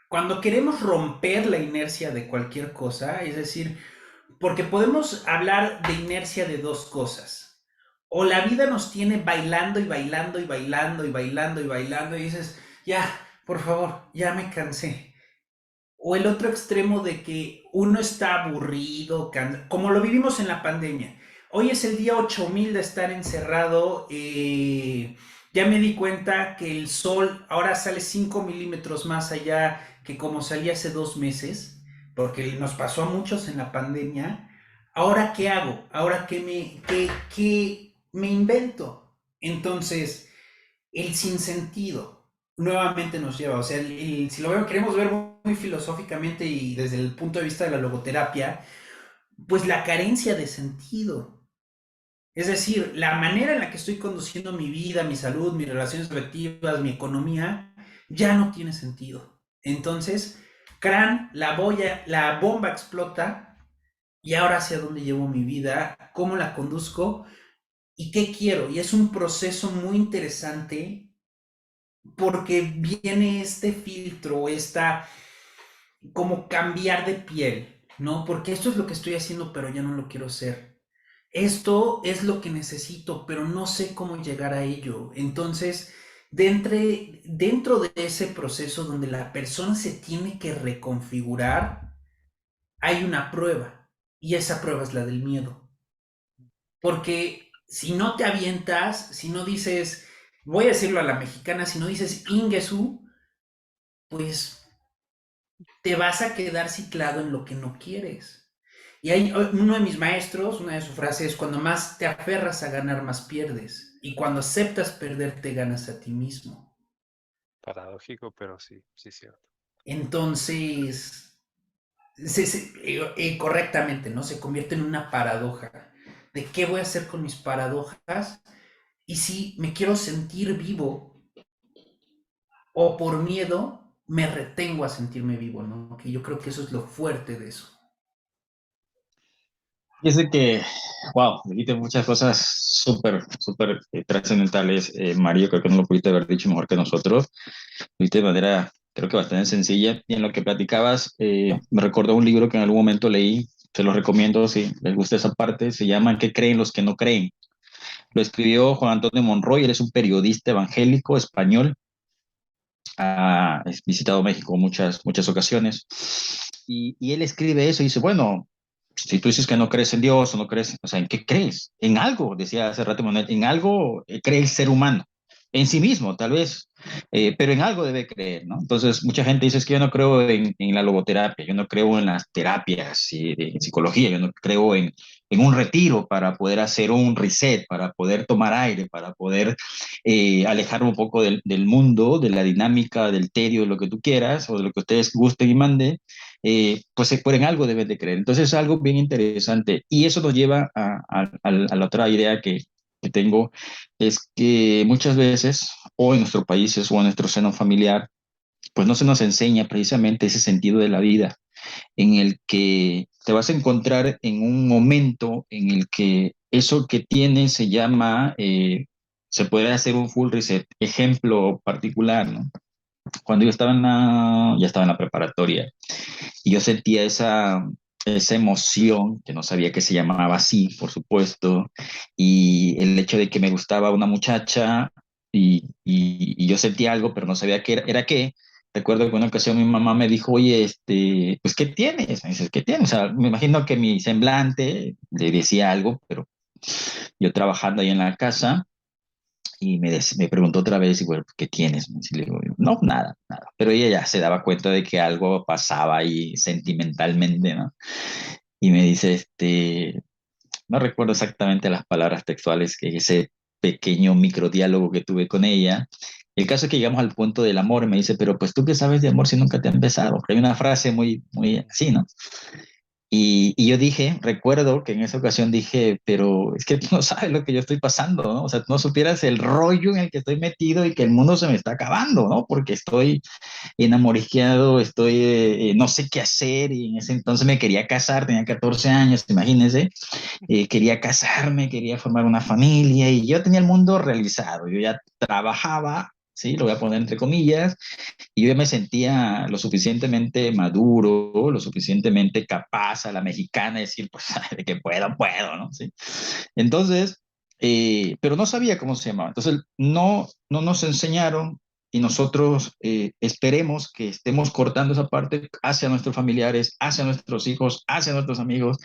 Cuando queremos romper la inercia de cualquier cosa, es decir, porque podemos hablar de inercia de dos cosas. O la vida nos tiene bailando y bailando y bailando y bailando y bailando y dices, ya, por favor, ya me cansé. O el otro extremo de que uno está aburrido, como lo vivimos en la pandemia. Hoy es el día 8000 de estar encerrado. Ya me di cuenta que el sol ahora sale 5 milímetros más allá que como salía hace 2 meses, porque nos pasó a muchos en la pandemia. ¿Ahora qué hago? ¿Ahora qué me invento? Entonces, el sinsentido nuevamente nos lleva, o sea, si lo queremos ver muy filosóficamente y desde el punto de vista de la logoterapia, pues la carencia de sentido. Es decir, la manera en la que estoy conduciendo mi vida, mi salud, mis relaciones afectivas, mi economía, ya no tiene sentido. Entonces, crán, la bomba explota y ahora hacia dónde llevo mi vida, cómo la conduzco y qué quiero. Y es un proceso muy interesante porque viene este filtro, esta como cambiar de piel, ¿no? Porque esto es lo que estoy haciendo, pero ya no lo quiero hacer. Esto es lo que necesito, pero no sé cómo llegar a ello. Entonces, dentro de ese proceso donde la persona se tiene que reconfigurar, hay una prueba, y esa prueba es la del miedo. Porque si no te avientas, si no dices, voy a decirlo a la mexicana, si no dices Ingesu, pues te vas a quedar ciclado en lo que no quieres. Y hay uno de mis maestros, una de sus frases es, cuando más te aferras a ganar, más pierdes. Y cuando aceptas perder, te ganas a ti mismo. Paradójico, pero sí, sí, cierto. Entonces, correctamente, ¿no? Se convierte en una paradoja. ¿De qué voy a hacer con mis paradojas? Y si me quiero sentir vivo o por miedo, me retengo a sentirme vivo, ¿no? Que yo creo que eso es lo fuerte de eso. Y es de que, wow, dijiste muchas cosas súper, súper trascendentales, Mario, creo que no lo pudiste haber dicho mejor que nosotros, lo dijiste de manera, creo que bastante sencilla, y en lo que platicabas, me recordó un libro que en algún momento leí, se los recomiendo si les gusta esa parte, se llama ¿Qué creen los que no creen? Lo escribió Juan Antonio Monroy, él es un periodista evangélico español, ha visitado México muchas, muchas ocasiones, y él escribe eso y dice, bueno, si tú dices que no crees en Dios o no crees, o sea, ¿en qué crees? En algo, decía hace rato Manuel, en algo cree el ser humano, en sí mismo tal vez, pero en algo debe creer, ¿no? Entonces, mucha gente dice es que yo no creo en la logoterapia, yo no creo en las terapias en psicología, yo no creo en un retiro para poder hacer un reset, para poder tomar aire, para poder alejarme un poco del mundo, de la dinámica, del tedio, de lo que tú quieras o de lo que ustedes gusten y manden, pues por en algo deben de creer. Entonces es algo bien interesante y eso nos lleva a la otra idea que tengo, es que muchas veces, o en nuestros países o en nuestro seno familiar, pues no se nos enseña precisamente ese sentido de la vida en el que te vas a encontrar en un momento en el que eso que tienes se llama, se puede hacer un full reset. Ejemplo particular, ¿no? Cuando yo estaba ya estaba en la preparatoria y yo sentía esa emoción, que no sabía que se llamaba así, por supuesto, y el hecho de que me gustaba una muchacha y yo sentía algo, pero no sabía qué era qué. Recuerdo que una ocasión mi mamá me dijo, oye, pues, ¿qué tienes? Me dice, ¿qué tienes? O sea, me imagino que mi semblante le decía algo, pero yo trabajando ahí en la casa, y me preguntó otra vez, y bueno, ¿qué tienes? Y le digo, no, nada, nada. Pero ella ya se daba cuenta de que algo pasaba ahí sentimentalmente, ¿no? Y me dice, no recuerdo exactamente las palabras textuales, que ese pequeño microdiálogo que tuve con ella, El caso es que llegamos al punto del amor y me dice, pero pues tú qué sabes de amor si nunca te han besado. Hay una frase muy, muy así, ¿no? Y yo dije, recuerdo que en esa ocasión dije, pero es que tú no sabes lo que yo estoy pasando, ¿no? O sea, tú no supieras el rollo en el que estoy metido y que el mundo se me está acabando, ¿no? Porque estoy enamorisqueado, estoy, no sé qué hacer y en ese entonces me quería casar, tenía 14 años, imagínense, quería casarme, quería formar una familia y yo tenía el mundo realizado, yo ya trabajaba, ¿sí? Lo voy a poner entre comillas, y yo ya me sentía lo suficientemente maduro, lo suficientemente capaz a la mexicana, de decir, pues, de que puedo, puedo, ¿no? ¿Sí? Entonces, pero no sabía cómo se llamaba. Entonces, no nos enseñaron y nosotros esperemos que estemos cortando esa parte hacia nuestros familiares, hacia nuestros hijos, hacia nuestros amigos,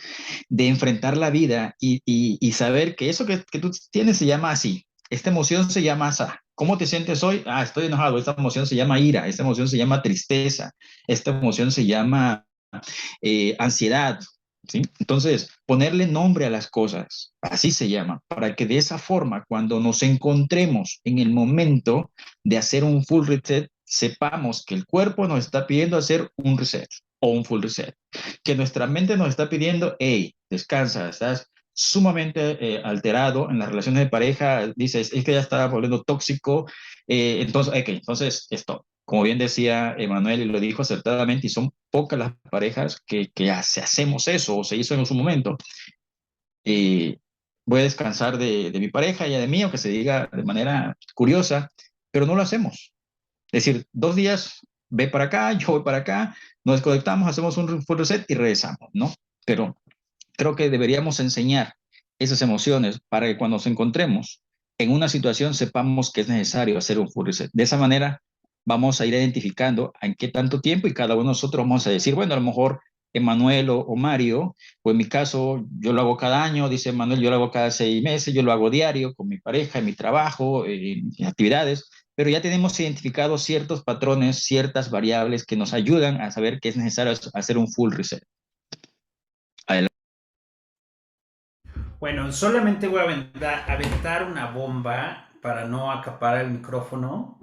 de enfrentar la vida y saber que eso que tú tienes se llama así. Esta emoción se llama asa. ¿Cómo te sientes hoy? Ah, estoy enojado. Esta emoción se llama ira. Esta emoción se llama tristeza. Esta emoción se llama ansiedad. ¿Sí? Entonces, ponerle nombre a las cosas, así se llama, para que de esa forma, cuando nos encontremos en el momento de hacer un full reset, sepamos que el cuerpo nos está pidiendo hacer un reset o un full reset, que nuestra mente nos está pidiendo, hey, descansa, estás sumamente alterado en las relaciones de pareja, dices, es que ya está volviendo tóxico, entonces esto, como bien decía Emanuel y lo dijo acertadamente, y son pocas las parejas que hacemos eso o se hizo en su momento. Voy a descansar de mi pareja y de mí, aunque se diga de manera curiosa, pero no lo hacemos. Es decir, 2 días, ve para acá, yo voy para acá, nos desconectamos, hacemos un full reset y regresamos, ¿no? Pero creo que deberíamos enseñar esas emociones para que cuando nos encontremos en una situación sepamos que es necesario hacer un full reset. De esa manera vamos a ir identificando en qué tanto tiempo y cada uno de nosotros vamos a decir, bueno, a lo mejor Emanuel o Mario, o en mi caso yo lo hago cada año, dice Emanuel, yo lo hago cada 6 meses, yo lo hago diario con mi pareja, en mi trabajo, en actividades, pero ya tenemos identificados ciertos patrones, ciertas variables que nos ayudan a saber que es necesario hacer un full reset. Adelante. Bueno, solamente voy a aventar una bomba para no acaparar el micrófono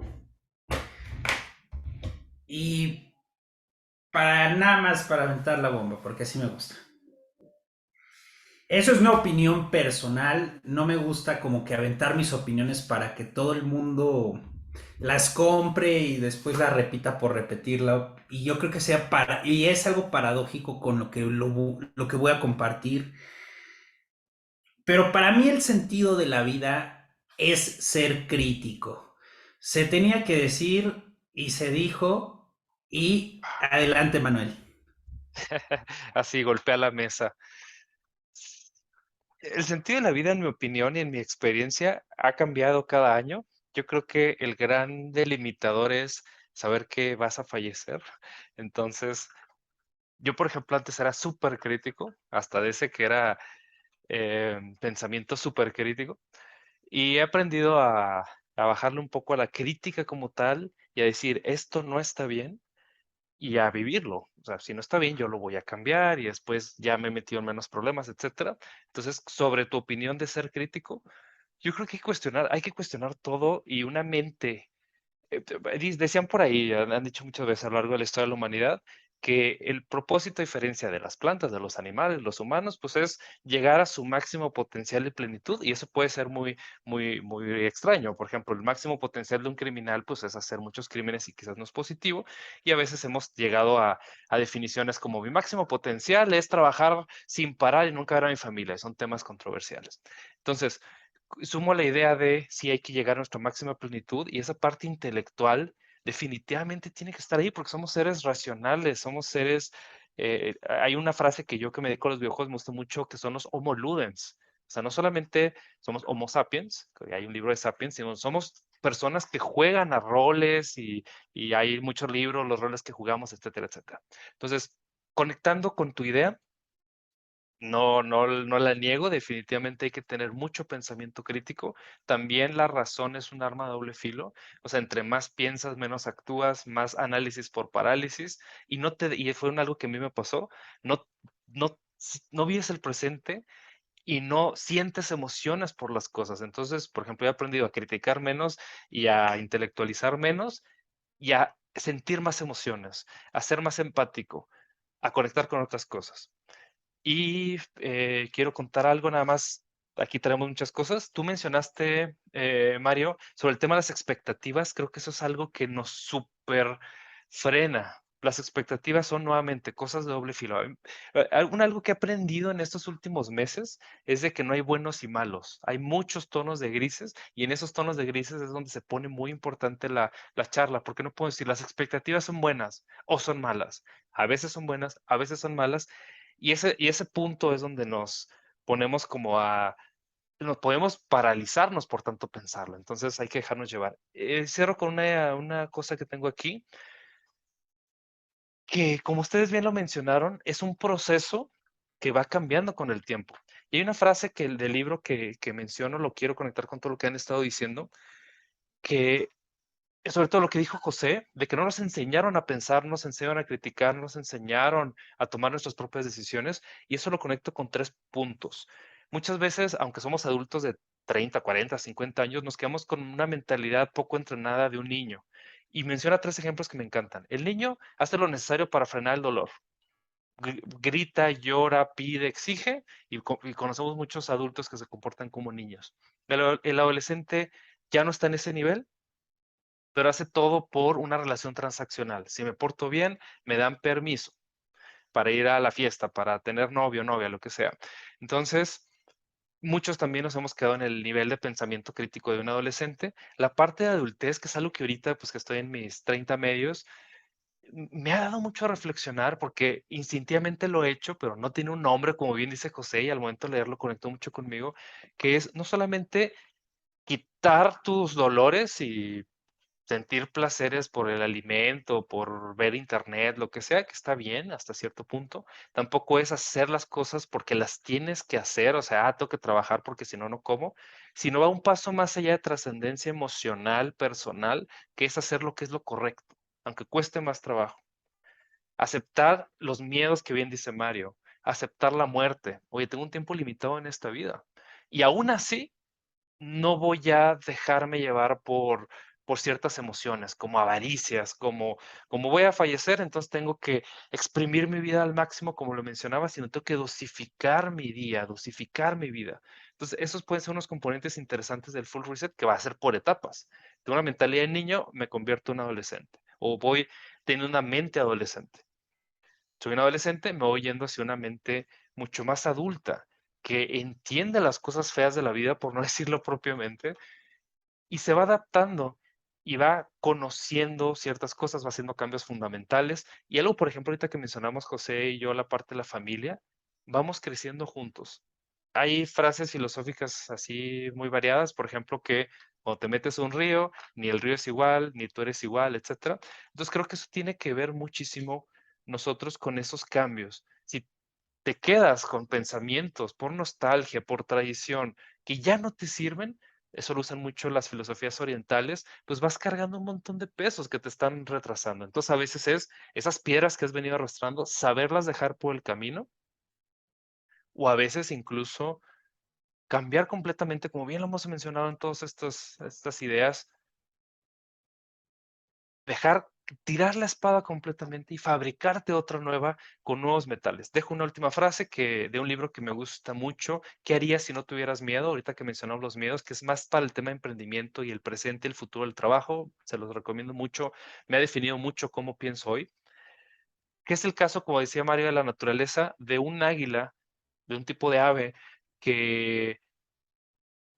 y para nada más para aventar la bomba, porque así me gusta. Eso es una opinión personal, no me gusta como que aventar mis opiniones para que todo el mundo las compre y después las repita por repetirla. Y yo creo que y es algo paradójico con lo que voy a compartir. Pero para mí el sentido de la vida es ser crítico. Se tenía que decir y se dijo y adelante, Manuel. Así, golpea la mesa. El sentido de la vida, en mi opinión y en mi experiencia, ha cambiado cada año. Yo creo que el gran delimitador es saber que vas a fallecer. Entonces, yo, por ejemplo, antes era súper crítico, hasta de ese que era pensamiento súper crítico, y he aprendido a bajarle un poco a la crítica como tal y a decir, esto no está bien y a vivirlo. O sea, si no está bien, yo lo voy a cambiar y después ya me he metido en menos problemas, etcétera. Entonces, sobre tu opinión de ser crítico, yo creo que hay que cuestionar todo y una mente decían por ahí, han dicho muchas veces a lo largo de la historia de la humanidad, que el propósito, a diferencia de las plantas, de los animales, los humanos, pues es llegar a su máximo potencial y plenitud, y eso puede ser muy, muy, muy extraño. Por ejemplo, el máximo potencial de un criminal, pues es hacer muchos crímenes y quizás no es positivo, y a veces hemos llegado a definiciones como mi máximo potencial es trabajar sin parar y nunca ver a mi familia, son temas controversiales. Entonces, sumo la idea de si hay que llegar a nuestra máxima plenitud y esa parte intelectual definitivamente tiene que estar ahí porque somos seres racionales, somos seres, hay una frase que me dedico a los videojuegos me gusta mucho que son los homo ludens. O sea, no solamente somos homo sapiens, que hay un libro de sapiens, sino somos personas que juegan a roles y hay muchos libros, los roles que jugamos, etcétera, etcétera. Entonces, conectando con tu idea, no la niego, definitivamente hay que tener mucho pensamiento crítico. También la razón es un arma de doble filo, o sea, entre más piensas, menos actúas, más análisis por parálisis, y fue algo que a mí me pasó, no, no vives el presente y no sientes emociones por las cosas. Entonces, por ejemplo, he aprendido a criticar menos y a intelectualizar menos y a sentir más emociones, a ser más empático, a conectar con otras cosas. Y quiero contar algo nada más. Aquí tenemos muchas cosas. Tú mencionaste, Mario, sobre el tema de las expectativas. Creo que eso es algo que nos súper frena. Las expectativas son nuevamente cosas de doble filo. Algo que he aprendido en estos últimos meses es de que no hay buenos y malos. Hay muchos tonos de grises y en esos tonos de grises es donde se pone muy importante la charla, porque no puedo decir las expectativas son buenas o son malas. A veces son buenas, a veces son malas y ese punto es donde nos ponemos nos podemos paralizarnos por tanto pensarlo. Entonces hay que dejarnos llevar. Cierro con una cosa que tengo aquí, que como ustedes bien lo mencionaron, es un proceso que va cambiando con el tiempo. Y hay una frase que del libro que menciono, lo quiero conectar con todo lo que han estado diciendo, que sobre todo lo que dijo José, de que no nos enseñaron a pensar, no nos enseñaron a criticar, no nos enseñaron a tomar nuestras propias decisiones, y eso lo conecto con 3 puntos. Muchas veces, aunque somos adultos de 30, 40, 50 años, nos quedamos con una mentalidad poco entrenada de un niño. Y menciona 3 ejemplos que me encantan. El niño hace lo necesario para frenar el dolor. Grita, llora, pide, exige, y conocemos muchos adultos que se comportan como niños. El adolescente ya no está en ese nivel, pero hace todo por una relación transaccional. Si me porto bien, me dan permiso para ir a la fiesta, para tener novio, novia, lo que sea. Entonces, muchos también nos hemos quedado en el nivel de pensamiento crítico de un adolescente. La parte de adultez, que es algo que ahorita, pues que estoy en mis 30 medios, me ha dado mucho a reflexionar porque instintivamente lo he hecho, pero no tiene un nombre, como bien dice José, y al momento de leerlo conectó mucho conmigo, que es no solamente quitar tus dolores y sentir placeres por el alimento, por ver internet, lo que sea, que está bien hasta cierto punto. Tampoco es hacer las cosas porque las tienes que hacer, o sea, tengo que trabajar porque si no, no como, sino va un paso más allá de trascendencia emocional, personal, que es hacer lo que es lo correcto, aunque cueste más trabajo. Aceptar los miedos que bien dice Mario, aceptar la muerte. Oye, tengo un tiempo limitado en esta vida. Y aún así, no voy a dejarme llevar por ciertas emociones, como avaricias, como voy a fallecer, entonces tengo que exprimir mi vida al máximo, como lo mencionaba, sino tengo que dosificar mi día, dosificar mi vida. Entonces, esos pueden ser unos componentes interesantes del full reset que va a ser por etapas. De una mentalidad de niño me convierto en adolescente o voy teniendo una mente adolescente. Soy un adolescente, me voy yendo hacia una mente mucho más adulta, que entiende las cosas feas de la vida, por no decirlo propiamente, y se va adaptando y va conociendo ciertas cosas, va haciendo cambios fundamentales. Y algo, por ejemplo, ahorita que mencionamos José y yo, la parte de la familia, vamos creciendo juntos. Hay frases filosóficas así muy variadas, por ejemplo, que cuando te metes a un río, ni el río es igual, ni tú eres igual, etcétera. Entonces creo que eso tiene que ver muchísimo nosotros con esos cambios. Si te quedas con pensamientos por nostalgia, por tradición, que ya no te sirven, eso lo usan mucho las filosofías orientales, pues vas cargando un montón de pesos que te están retrasando. Entonces a veces es esas piedras que has venido arrastrando, saberlas dejar por el camino, o a veces incluso cambiar completamente, como bien lo hemos mencionado en todas estas ideas, dejar, tirar la espada completamente y fabricarte otra nueva con nuevos metales. Dejo una última frase de un libro que me gusta mucho. ¿Qué harías si no tuvieras miedo? Ahorita que mencionamos los miedos, que es más para el tema de emprendimiento y el presente, el futuro del trabajo. Se los recomiendo mucho. Me ha definido mucho cómo pienso hoy. Que es el caso, como decía Mario, de la naturaleza, de un águila, de un tipo de ave que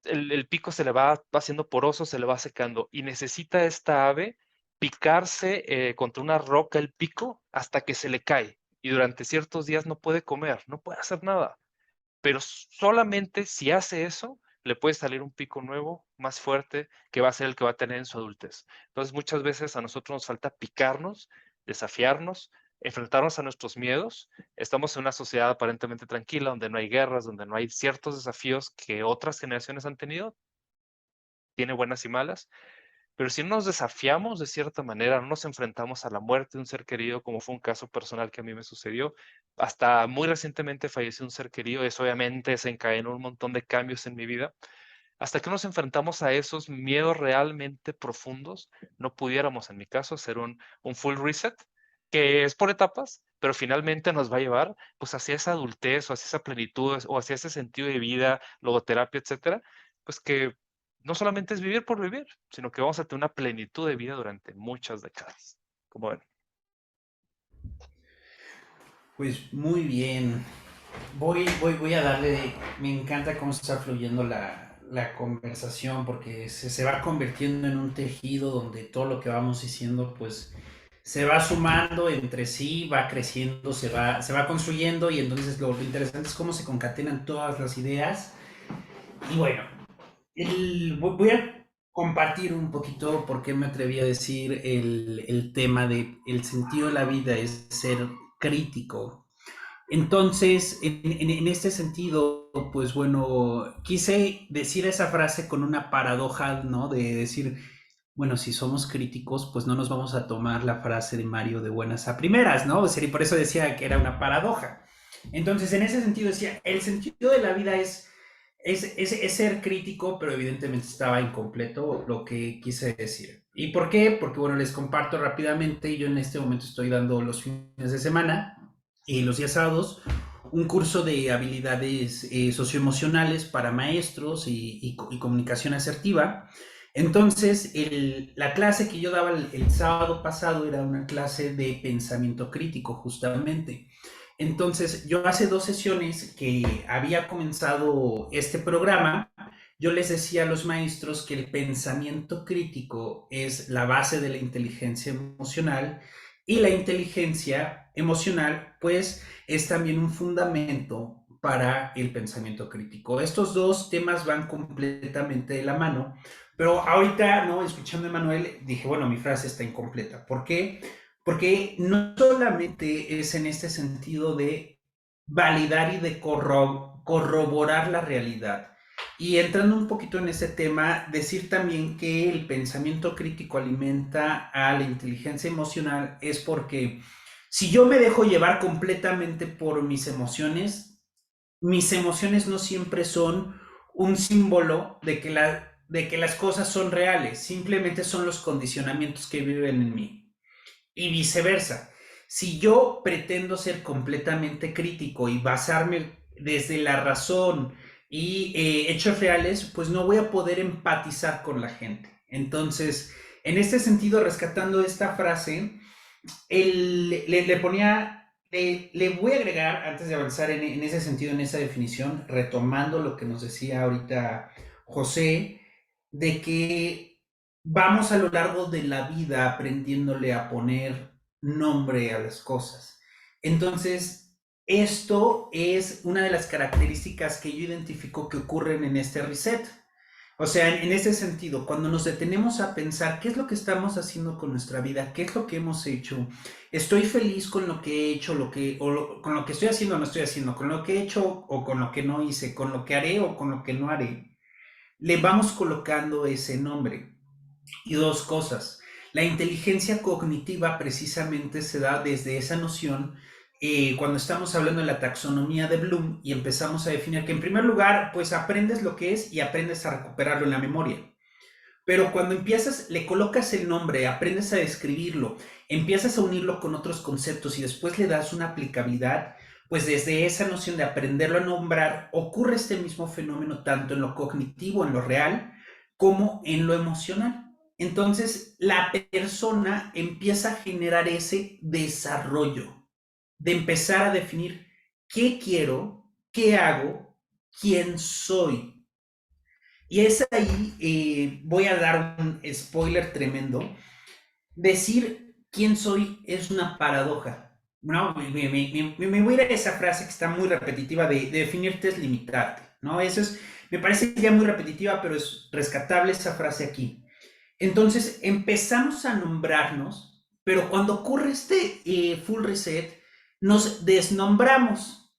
el pico se le va haciendo poroso, se le va secando y necesita esta ave picarse contra una roca el pico hasta que se le cae y durante ciertos días no puede comer, no puede hacer nada, pero solamente si hace eso le puede salir un pico nuevo, más fuerte, que va a ser el que va a tener en su adultez. Entonces muchas veces a nosotros nos falta picarnos, desafiarnos, enfrentarnos a nuestros miedos. Estamos en una sociedad aparentemente tranquila, donde no hay guerras, donde no hay ciertos desafíos que otras generaciones han tenido, tiene buenas y malas, Pero si no nos desafiamos de cierta manera, no nos enfrentamos a la muerte de un ser querido, como fue un caso personal que a mí me sucedió, hasta muy recientemente falleció un ser querido, eso obviamente desencadenó un montón de cambios en mi vida. Hasta que nos enfrentamos a esos miedos realmente profundos, no pudiéramos, en mi caso, hacer un full reset, que es por etapas, pero finalmente nos va a llevar pues hacia esa adultez o hacia esa plenitud o hacia ese sentido de vida, logoterapia, etcétera, pues que no solamente es vivir por vivir, sino que vamos a tener una plenitud de vida durante muchas décadas. Como ven. Pues muy bien. Voy a darle, me encanta cómo está fluyendo la conversación porque se va convirtiendo en un tejido donde todo lo que vamos diciendo pues se va sumando entre sí, va creciendo, se va construyendo y entonces lo interesante es cómo se concatenan todas las ideas. Y bueno, voy a compartir un poquito por qué me atreví a decir el tema de el sentido de la vida es ser crítico. Entonces, en este sentido, pues bueno, quise decir esa frase con una paradoja, ¿no? De decir, bueno, si somos críticos, pues no nos vamos a tomar la frase de Mario de buenas a primeras, ¿no? O sea, y por eso decía que era una paradoja. Entonces, en ese sentido decía, el sentido de la vida es ser crítico, pero evidentemente estaba incompleto lo que quise decir. ¿Y por qué? Porque, bueno, les comparto rápidamente, yo en este momento estoy dando los fines de semana y los días sábados un curso de habilidades socioemocionales para maestros y comunicación asertiva. Entonces, la clase que yo daba el sábado pasado era una clase de pensamiento crítico, justamente. Entonces, yo hace 2 sesiones que había comenzado este programa, yo les decía a los maestros que el pensamiento crítico es la base de la inteligencia emocional y la inteligencia emocional, pues, es también un fundamento para el pensamiento crítico. Estos dos temas van completamente de la mano, pero ahorita, ¿no? Escuchando a Manuel, dije, bueno, mi frase está incompleta. ¿Por qué? Porque no solamente es en este sentido de validar y de corroborar la realidad. Y entrando un poquito en ese tema, decir también que el pensamiento crítico alimenta a la inteligencia emocional es porque si yo me dejo llevar completamente por mis emociones no siempre son un símbolo de que las cosas son reales, simplemente son los condicionamientos que viven en mí. Y viceversa. Si yo pretendo ser completamente crítico y basarme desde la razón y hechos reales, pues no voy a poder empatizar con la gente. Entonces, en este sentido, rescatando esta frase, le ponía, le voy a agregar, antes de avanzar en ese sentido, en esa definición, retomando lo que nos decía ahorita José, de que vamos a lo largo de la vida aprendiéndole a poner nombre a las cosas. Entonces, esto es una de las características que yo identifico que ocurren en este reset. O sea, en ese sentido, cuando nos detenemos a pensar qué es lo que estamos haciendo con nuestra vida, qué es lo que hemos hecho, estoy feliz con lo que he hecho, con lo que estoy haciendo o no estoy haciendo, con lo que he hecho o con lo que no hice, con lo que haré o con lo que no haré, le vamos colocando ese nombre. Y dos cosas. La inteligencia cognitiva precisamente se da desde esa noción cuando estamos hablando de la taxonomía de Bloom y empezamos a definir que en primer lugar, pues aprendes lo que es y aprendes a recuperarlo en la memoria. Pero cuando empiezas, le colocas el nombre, aprendes a describirlo, empiezas a unirlo con otros conceptos y después le das una aplicabilidad, pues desde esa noción de aprenderlo a nombrar, ocurre este mismo fenómeno tanto en lo cognitivo, en lo real, como en lo emocional. Entonces, la persona empieza a generar ese desarrollo de empezar a definir qué quiero, qué hago, quién soy. Y es ahí, voy a dar un spoiler tremendo. Decir quién soy es una paradoja. No, me voy a ir a esa frase que está muy repetitiva de definirte es limitarte, ¿no? Eso es, me parece ya muy repetitiva, pero es rescatable esa frase aquí. Entonces empezamos a nombrarnos, pero cuando ocurre este full reset, nos desnombramos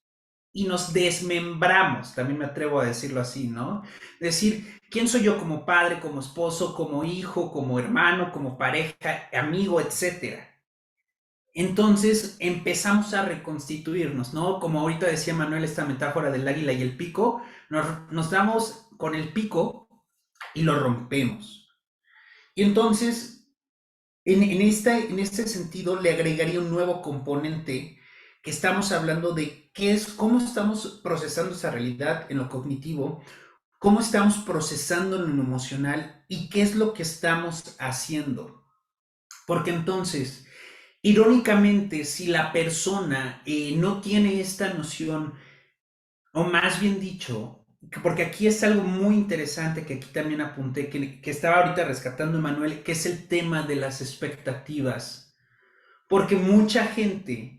y nos desmembramos, también me atrevo a decirlo así, ¿no? Decir, ¿quién soy yo como padre, como esposo, como hijo, como hermano, como pareja, amigo, etcétera? Entonces empezamos a reconstituirnos, ¿no? Como ahorita decía Manuel, esta metáfora del águila y el pico, nos damos con el pico y lo rompemos. Y entonces, en este sentido, le agregaría un nuevo componente que estamos hablando de qué es, cómo estamos procesando esa realidad en lo cognitivo, cómo estamos procesando en lo emocional y qué es lo que estamos haciendo. Porque entonces, irónicamente, si la persona no tiene esta noción, o más bien dicho, porque aquí es algo muy interesante que aquí también apunté, que estaba ahorita rescatando Emanuel, que es el tema de las expectativas. Porque mucha gente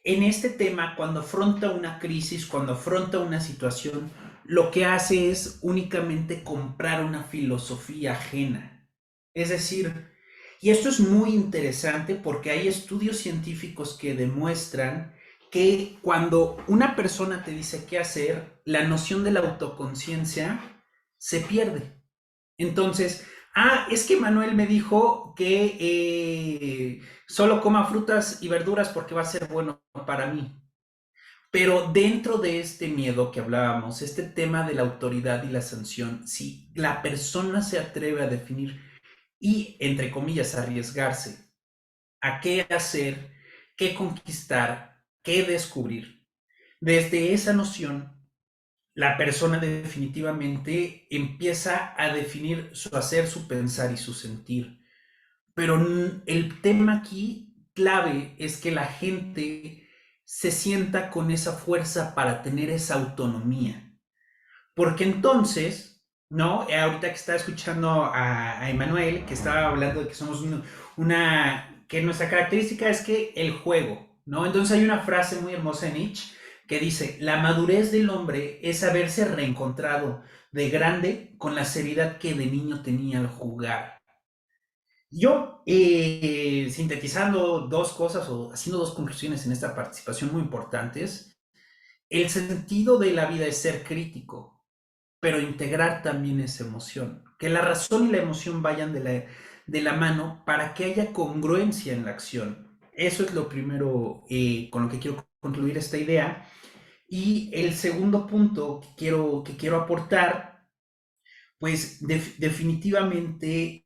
en este tema, cuando afronta una crisis, cuando afronta una situación, lo que hace es únicamente comprar una filosofía ajena. Es decir, y esto es muy interesante porque hay estudios científicos que demuestran que cuando una persona te dice qué hacer, la noción de la autoconciencia se pierde. Entonces, es que Manuel me dijo que solo coma frutas y verduras porque va a ser bueno para mí. Pero dentro de este miedo que hablábamos, este tema de la autoridad y la sanción, si la persona se atreve a definir y, entre comillas, arriesgarse a qué hacer, qué conquistar, qué descubrir, desde esa noción la persona definitivamente empieza a definir su hacer, su pensar y su sentir. Pero el tema aquí clave es que la gente se sienta con esa fuerza para tener esa autonomía. Porque entonces, ¿no? Ahorita que estaba escuchando a Emanuel, que estaba hablando de que somos que nuestra característica es que el juego, ¿no? Entonces hay una frase muy hermosa de Nietzsche que dice, la madurez del hombre es haberse reencontrado de grande con la seriedad que de niño tenía al jugar. Yo, sintetizando dos cosas o haciendo dos conclusiones en esta participación muy importantes, el sentido de la vida es ser crítico, pero integrar también esa emoción. Que la razón y la emoción vayan de la mano para que haya congruencia en la acción. Eso es lo primero con lo que quiero concluir esta idea. Y el segundo punto que quiero aportar, pues definitivamente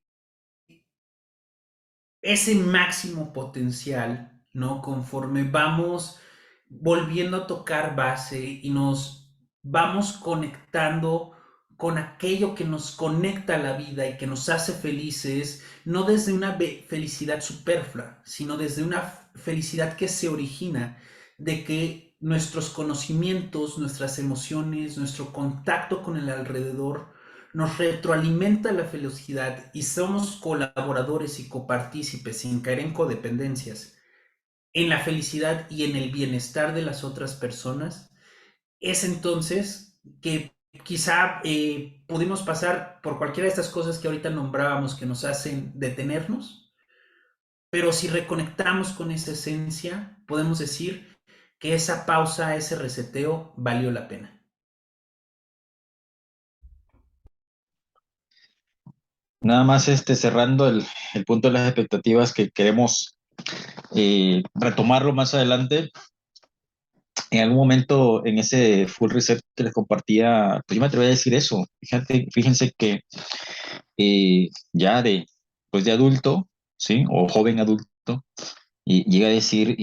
ese máximo potencial, ¿no? Conforme vamos volviendo a tocar base y nos vamos conectando con aquello que nos conecta a la vida y que nos hace felices, no desde una felicidad superflua, sino desde una felicidad que se origina de que nuestros conocimientos, nuestras emociones, nuestro contacto con el alrededor nos retroalimenta la felicidad y somos colaboradores y copartícipes sin caer en codependencias en la felicidad y en el bienestar de las otras personas, es entonces que quizá pudimos pasar por cualquiera de estas cosas que ahorita nombrábamos que nos hacen detenernos, pero si reconectamos con esa esencia, podemos decir que esa pausa, ese reseteo valió la pena. Nada más cerrando el punto de las expectativas que queremos retomarlo más adelante. En algún momento en ese full reset que les compartía, pues yo me atreví a decir eso. Fíjense que ya pues de adulto, ¿sí? O joven adulto, y llega a decir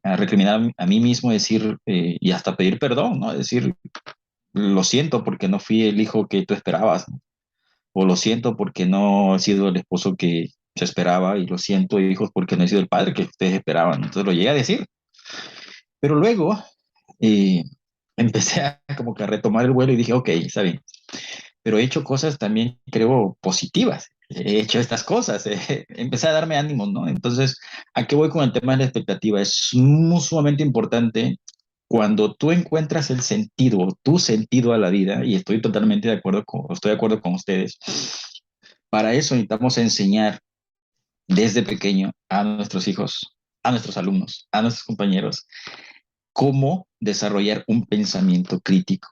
a recriminar a mí mismo, decir, y hasta pedir perdón, ¿no? Decir, lo siento porque no fui el hijo que tú esperabas, ¿no? O lo siento porque no he sido el esposo que se esperaba, y lo siento, hijos, porque no he sido el padre que ustedes esperaban. Entonces lo llegué a decir. Pero luego eh, empecé a como que a retomar el vuelo y dije, ok, está bien. Pero he hecho cosas también, creo, positivas. He hecho estas cosas, empecé a darme ánimos, ¿no? Entonces, ¿a qué voy con el tema de la expectativa? Es muy sumamente importante cuando tú encuentras el sentido, tu sentido a la vida, y estoy de acuerdo con ustedes. Para eso necesitamos enseñar desde pequeño a nuestros hijos, a nuestros alumnos, a nuestros compañeros, cómo desarrollar un pensamiento crítico.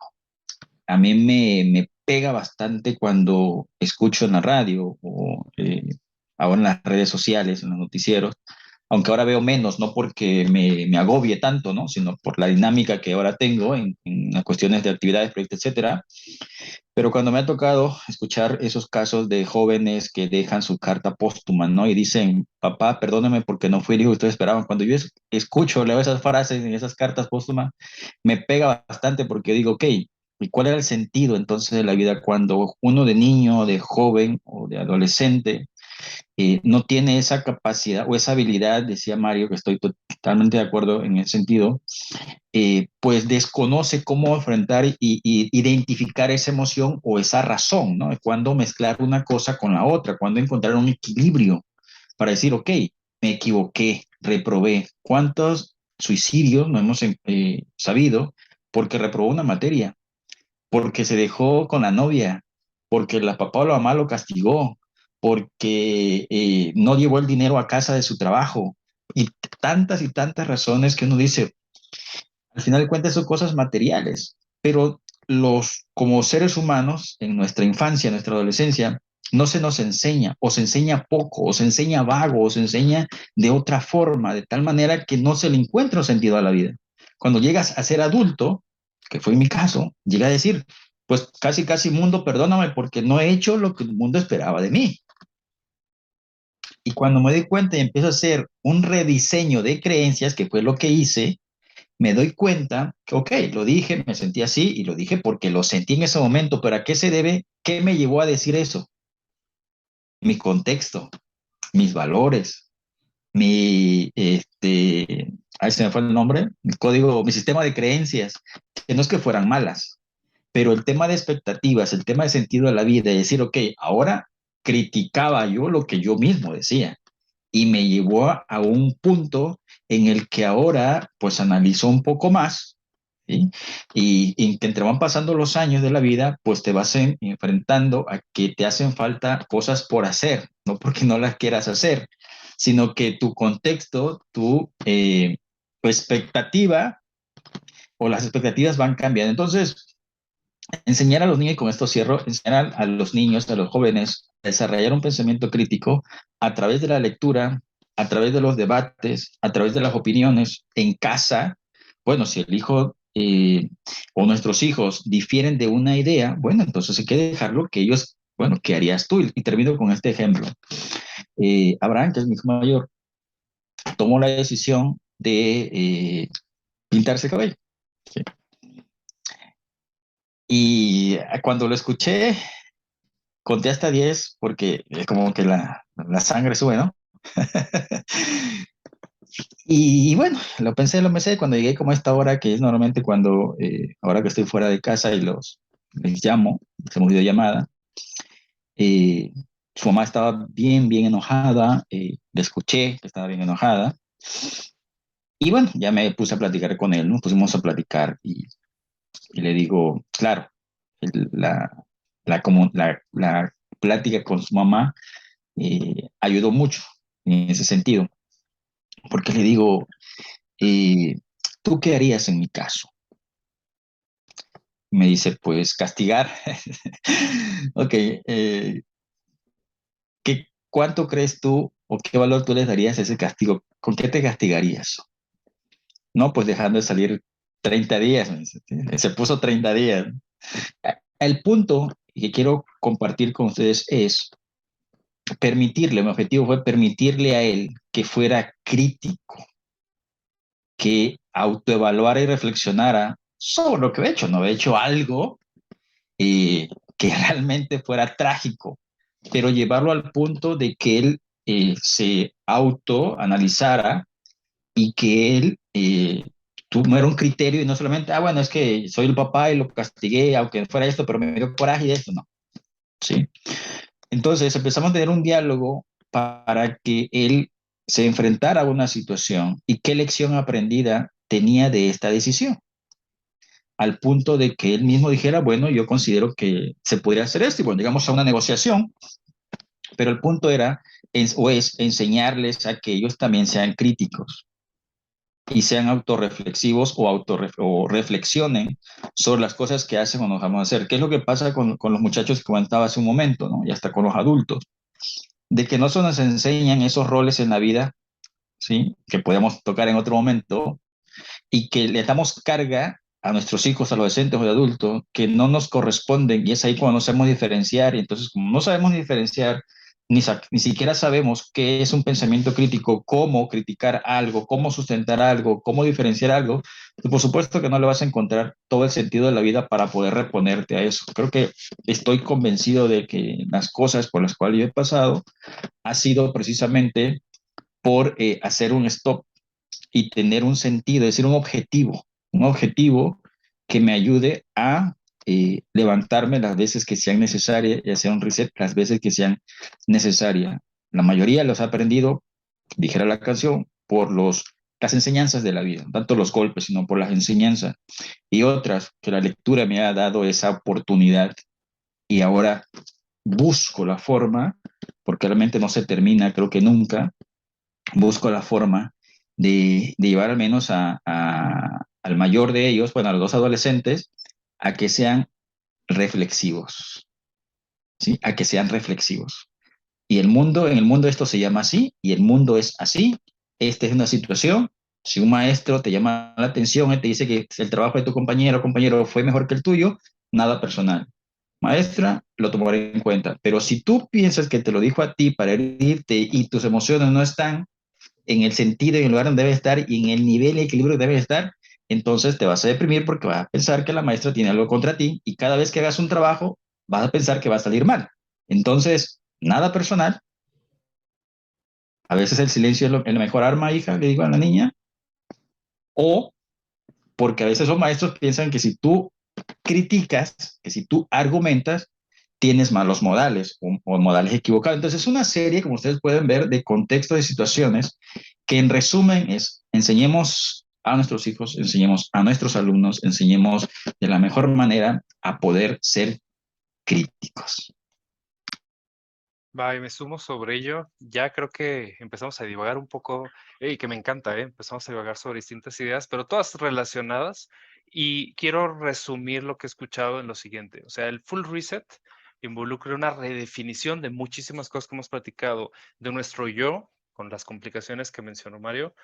A mí me pega bastante cuando escucho en la radio o ahora en las redes sociales, en los noticieros, aunque ahora veo menos, no porque me agobie tanto, ¿no? Sino por la dinámica que ahora tengo en las cuestiones de actividades, proyectos, etcétera. Pero cuando me ha tocado escuchar esos casos de jóvenes que dejan su carta póstuma, ¿no? Y dicen, papá, perdóneme porque no fui el hijo que ustedes esperaban. Cuando yo escucho, leo esas frases en esas cartas póstumas, me pega bastante porque digo, ok, ¿y cuál era el sentido entonces de la vida cuando uno de niño, de joven o de adolescente no tiene esa capacidad o esa habilidad, decía Mario, que estoy totalmente de acuerdo en ese sentido, pues desconoce cómo enfrentar y identificar esa emoción o esa razón, ¿no? Cuándo mezclar una cosa con la otra, cuándo encontrar un equilibrio para decir, ok, me equivoqué, reprobé. ¿Cuántos suicidios no hemos sabido porque reprobó una materia? Porque se dejó con la novia, porque la papá o la mamá lo castigó, porque no llevó el dinero a casa de su trabajo, y tantas razones que uno dice, al final de cuentas son cosas materiales, pero como seres humanos, en nuestra infancia, en nuestra adolescencia, no se nos enseña, o se enseña poco, o se enseña vago, o se enseña de otra forma, de tal manera que no se le encuentra un sentido a la vida. Cuando llegas a ser adulto, que fue mi caso, llega a decir, pues casi, casi mundo, perdóname porque no he hecho lo que el mundo esperaba de mí. Y cuando me doy cuenta y empiezo a hacer un rediseño de creencias, que fue lo que hice, me doy cuenta que, ok, lo dije, me sentí así y lo dije porque lo sentí en ese momento, pero ¿a qué se debe? ¿Qué me llevó a decir eso? Mi contexto, mis valores, ahí se me fue el nombre, mi código, mi sistema de creencias, que no es que fueran malas, pero el tema de expectativas, el tema de sentido de la vida, y decir, ok, ahora criticaba yo lo que yo mismo decía y me llevó a un punto en el que ahora pues analizo un poco más, ¿sí? Y que entre van pasando los años de la vida, pues te vas enfrentando a que te hacen falta cosas por hacer, no porque no las quieras hacer, sino que tu contexto, tu expectativa o las expectativas van cambiando. Entonces, enseñar a los niños, y con esto cierro, enseñar a los niños, a los jóvenes, a desarrollar un pensamiento crítico a través de la lectura, a través de los debates, a través de las opiniones en casa. Bueno, si el hijo o nuestros hijos difieren de una idea, bueno, entonces hay que dejarlo que ellos, bueno, ¿qué harías tú? Y termino con este ejemplo. Abraham, que es mi hijo mayor, tomó la decisión de pintarse el cabello. ¿Sí? Y cuando lo escuché, conté hasta 10 porque es como que la sangre sube, ¿no? Y bueno, lo pensé cuando llegué como a esta hora, que es normalmente cuando, ahora que estoy fuera de casa y les llamo, hacemos videollamada, eh, su mamá estaba bien, bien enojada, le escuché que estaba bien enojada, y bueno, ya me puse a platicar con él, nos pusimos a platicar y le digo, claro, la, la plática con su mamá ayudó mucho en ese sentido, porque le digo, eh, ¿tú qué harías en mi caso? Me dice, pues castigar. Ok, ¿cuánto crees tú o qué valor tú les darías a ese castigo? ¿Con qué te castigarías? No, pues dejando de salir 30 días. Se puso 30 días. El punto que quiero compartir con ustedes es permitirle, mi objetivo fue permitirle a él que fuera crítico, que autoevaluara y reflexionara sobre lo que he hecho. No he hecho algo que realmente fuera trágico, pero llevarlo al punto de que él se autoanalizara y que él tuviera un criterio y no solamente, bueno, es que soy el papá y lo castigué, aunque fuera esto, pero me dio coraje y esto, no. ¿Sí? Entonces empezamos a tener un diálogo para que él se enfrentara a una situación y qué lección aprendida tenía de esta decisión, al punto de que él mismo dijera, bueno, yo considero que se podría hacer esto, y bueno, llegamos a una negociación, pero el punto era, es enseñarles a que ellos también sean críticos, y sean autorreflexivos o reflexionen sobre las cosas que hacen o no vamos a hacer. ¿Qué es lo que pasa con los muchachos que comentaba hace un momento, ¿no? Y hasta con los adultos? De que no se nos enseñan esos roles en la vida, ¿sí? Que podemos tocar en otro momento, y que le damos carga a nuestros hijos, adolescentes o de adultos, que no nos corresponden, y es ahí cuando no sabemos diferenciar, y entonces como no sabemos diferenciar, ni siquiera sabemos qué es un pensamiento crítico, cómo criticar algo, cómo sustentar algo, cómo diferenciar algo, pues por supuesto que no le vas a encontrar todo el sentido de la vida para poder reponerte a eso. Creo que estoy convencido de que las cosas por las cuales yo he pasado ha sido precisamente por hacer un stop y tener un sentido, es decir, un objetivo que me ayude a levantarme las veces que sean necesarias y hacer un reset las veces que sean necesarias. La mayoría los ha aprendido, dijera la canción, por las enseñanzas de la vida, no tanto los golpes, sino por las enseñanzas. Y otras que la lectura me ha dado esa oportunidad y ahora busco la forma, porque realmente no se termina, creo que nunca, busco la forma de llevar al menos al mayor de ellos, bueno, a los dos adolescentes, a que sean reflexivos, ¿sí? A que sean reflexivos. Y en el mundo esto se llama así, y el mundo es así. Esta es una situación. Si un maestro te llama la atención y te dice que el trabajo de tu compañero o compañero fue mejor que el tuyo, nada personal. Maestra, lo tomaré en cuenta. Pero si tú piensas que te lo dijo a ti para herirte y tus emociones no están en el sentido, en el lugar donde debe estar y en el nivel de equilibrio que debe estar, entonces te vas a deprimir porque vas a pensar que la maestra tiene algo contra ti y cada vez que hagas un trabajo vas a pensar que va a salir mal. Entonces, nada personal. A veces el silencio es el mejor arma, hija, le digo a la niña. O porque a veces los maestros piensan que si tú criticas, que si tú argumentas, tienes malos modales o modales equivocados. Entonces es una serie, como ustedes pueden ver, de contextos, de situaciones, que en resumen es, enseñemos a nuestros hijos, enseñemos a nuestros alumnos, enseñemos de la mejor manera a poder ser críticos. Va, y me sumo sobre ello. Ya creo que empezamos a divagar un poco, y que me encanta, ¿eh? Empezamos a divagar sobre distintas ideas, pero todas relacionadas. Y quiero resumir lo que he escuchado en lo siguiente. O sea, el full reset involucra una redefinición de muchísimas cosas que hemos platicado, de nuestro yo, con las complicaciones que mencionó Mario,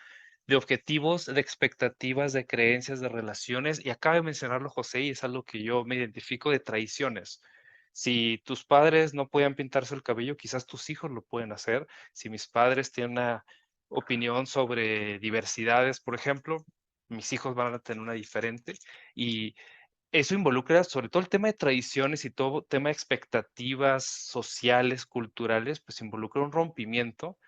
de objetivos, de expectativas, de creencias, de relaciones, y acaba de mencionarlo José, y es algo que yo me identifico, de traiciones. Si tus padres no podían pintarse el cabello, quizás tus hijos lo pueden hacer. Si mis padres tienen una opinión sobre diversidades, por ejemplo, mis hijos van a tener una diferente. Y eso involucra sobre todo el tema de tradiciones y todo tema de expectativas sociales, culturales, pues involucra un rompimiento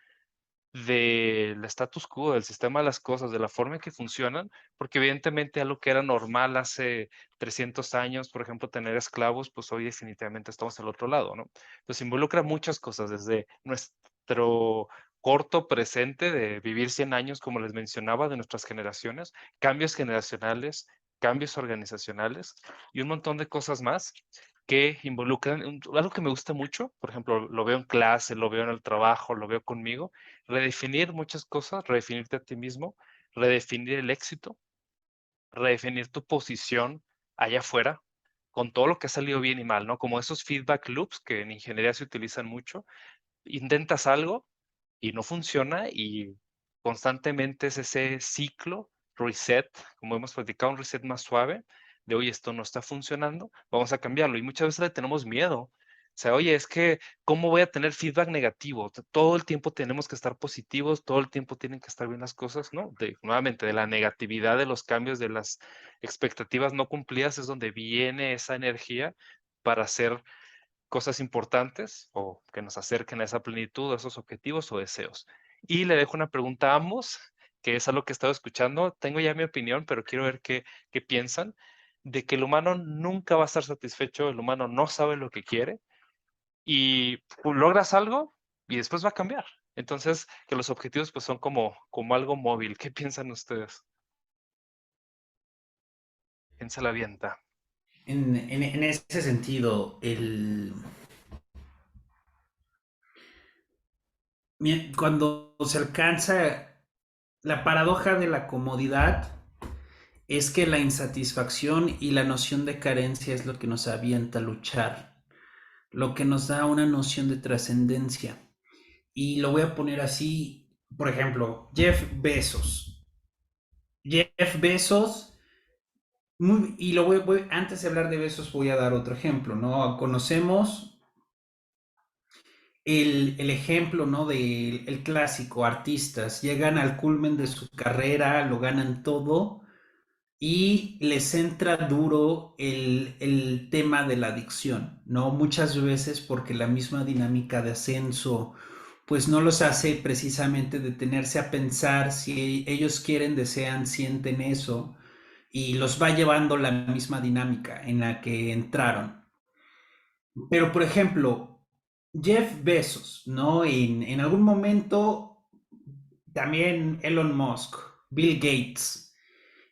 del status quo, del sistema de las cosas, de la forma en que funcionan, porque evidentemente algo que era normal hace 300 años, por ejemplo, tener esclavos, pues hoy definitivamente estamos al otro lado, ¿no? Entonces involucra muchas cosas, desde nuestro corto presente de vivir 100 años, como les mencionaba, de nuestras generaciones, cambios generacionales, cambios organizacionales y un montón de cosas más que involucran algo que me gusta mucho, por ejemplo, lo veo en clase, lo veo en el trabajo, lo veo conmigo, redefinir muchas cosas, redefinirte a ti mismo, redefinir el éxito, redefinir tu posición allá afuera, con todo lo que ha salido bien y mal, ¿no? Como esos feedback loops que en ingeniería se utilizan mucho. Intentas algo y no funciona y constantemente es ese ciclo, reset, como hemos platicado, un reset más suave de, oye, esto no está funcionando, vamos a cambiarlo. Y muchas veces le tenemos miedo. O sea, oye, es que, ¿cómo voy a tener feedback negativo? Todo el tiempo tenemos que estar positivos, todo el tiempo tienen que estar bien las cosas, ¿no? Nuevamente, de la negatividad, de los cambios, de las expectativas no cumplidas, es donde viene esa energía para hacer cosas importantes o que nos acerquen a esa plenitud, a esos objetivos o deseos. Y le dejo una pregunta a ambos, que es algo que he estado escuchando. Tengo ya mi opinión, pero quiero ver qué piensan, de que el humano nunca va a estar satisfecho, el humano no sabe lo que quiere y logras algo y después va a cambiar. Entonces, que los objetivos pues son como algo móvil. ¿Qué piensan ustedes? ¿Quién se la avienta? En ese sentido, cuando se alcanza la paradoja de la comodidad es que la insatisfacción y la noción de carencia es lo que nos avienta a luchar, lo que nos da una noción de trascendencia. Y lo voy a poner así, por ejemplo, Jeff Bezos. Jeff Bezos, y antes de hablar de Bezos voy a dar otro ejemplo, ¿no? Conocemos el ejemplo, ¿no? Del el clásico, artistas, llegan al culmen de su carrera, lo ganan todo y les entra duro el tema de la adicción, ¿no? Muchas veces porque la misma dinámica de ascenso, pues no los hace precisamente detenerse a pensar si ellos quieren, desean, sienten eso, y los va llevando la misma dinámica en la que entraron. Pero, por ejemplo, Jeff Bezos, ¿no? En algún momento también Elon Musk, Bill Gates.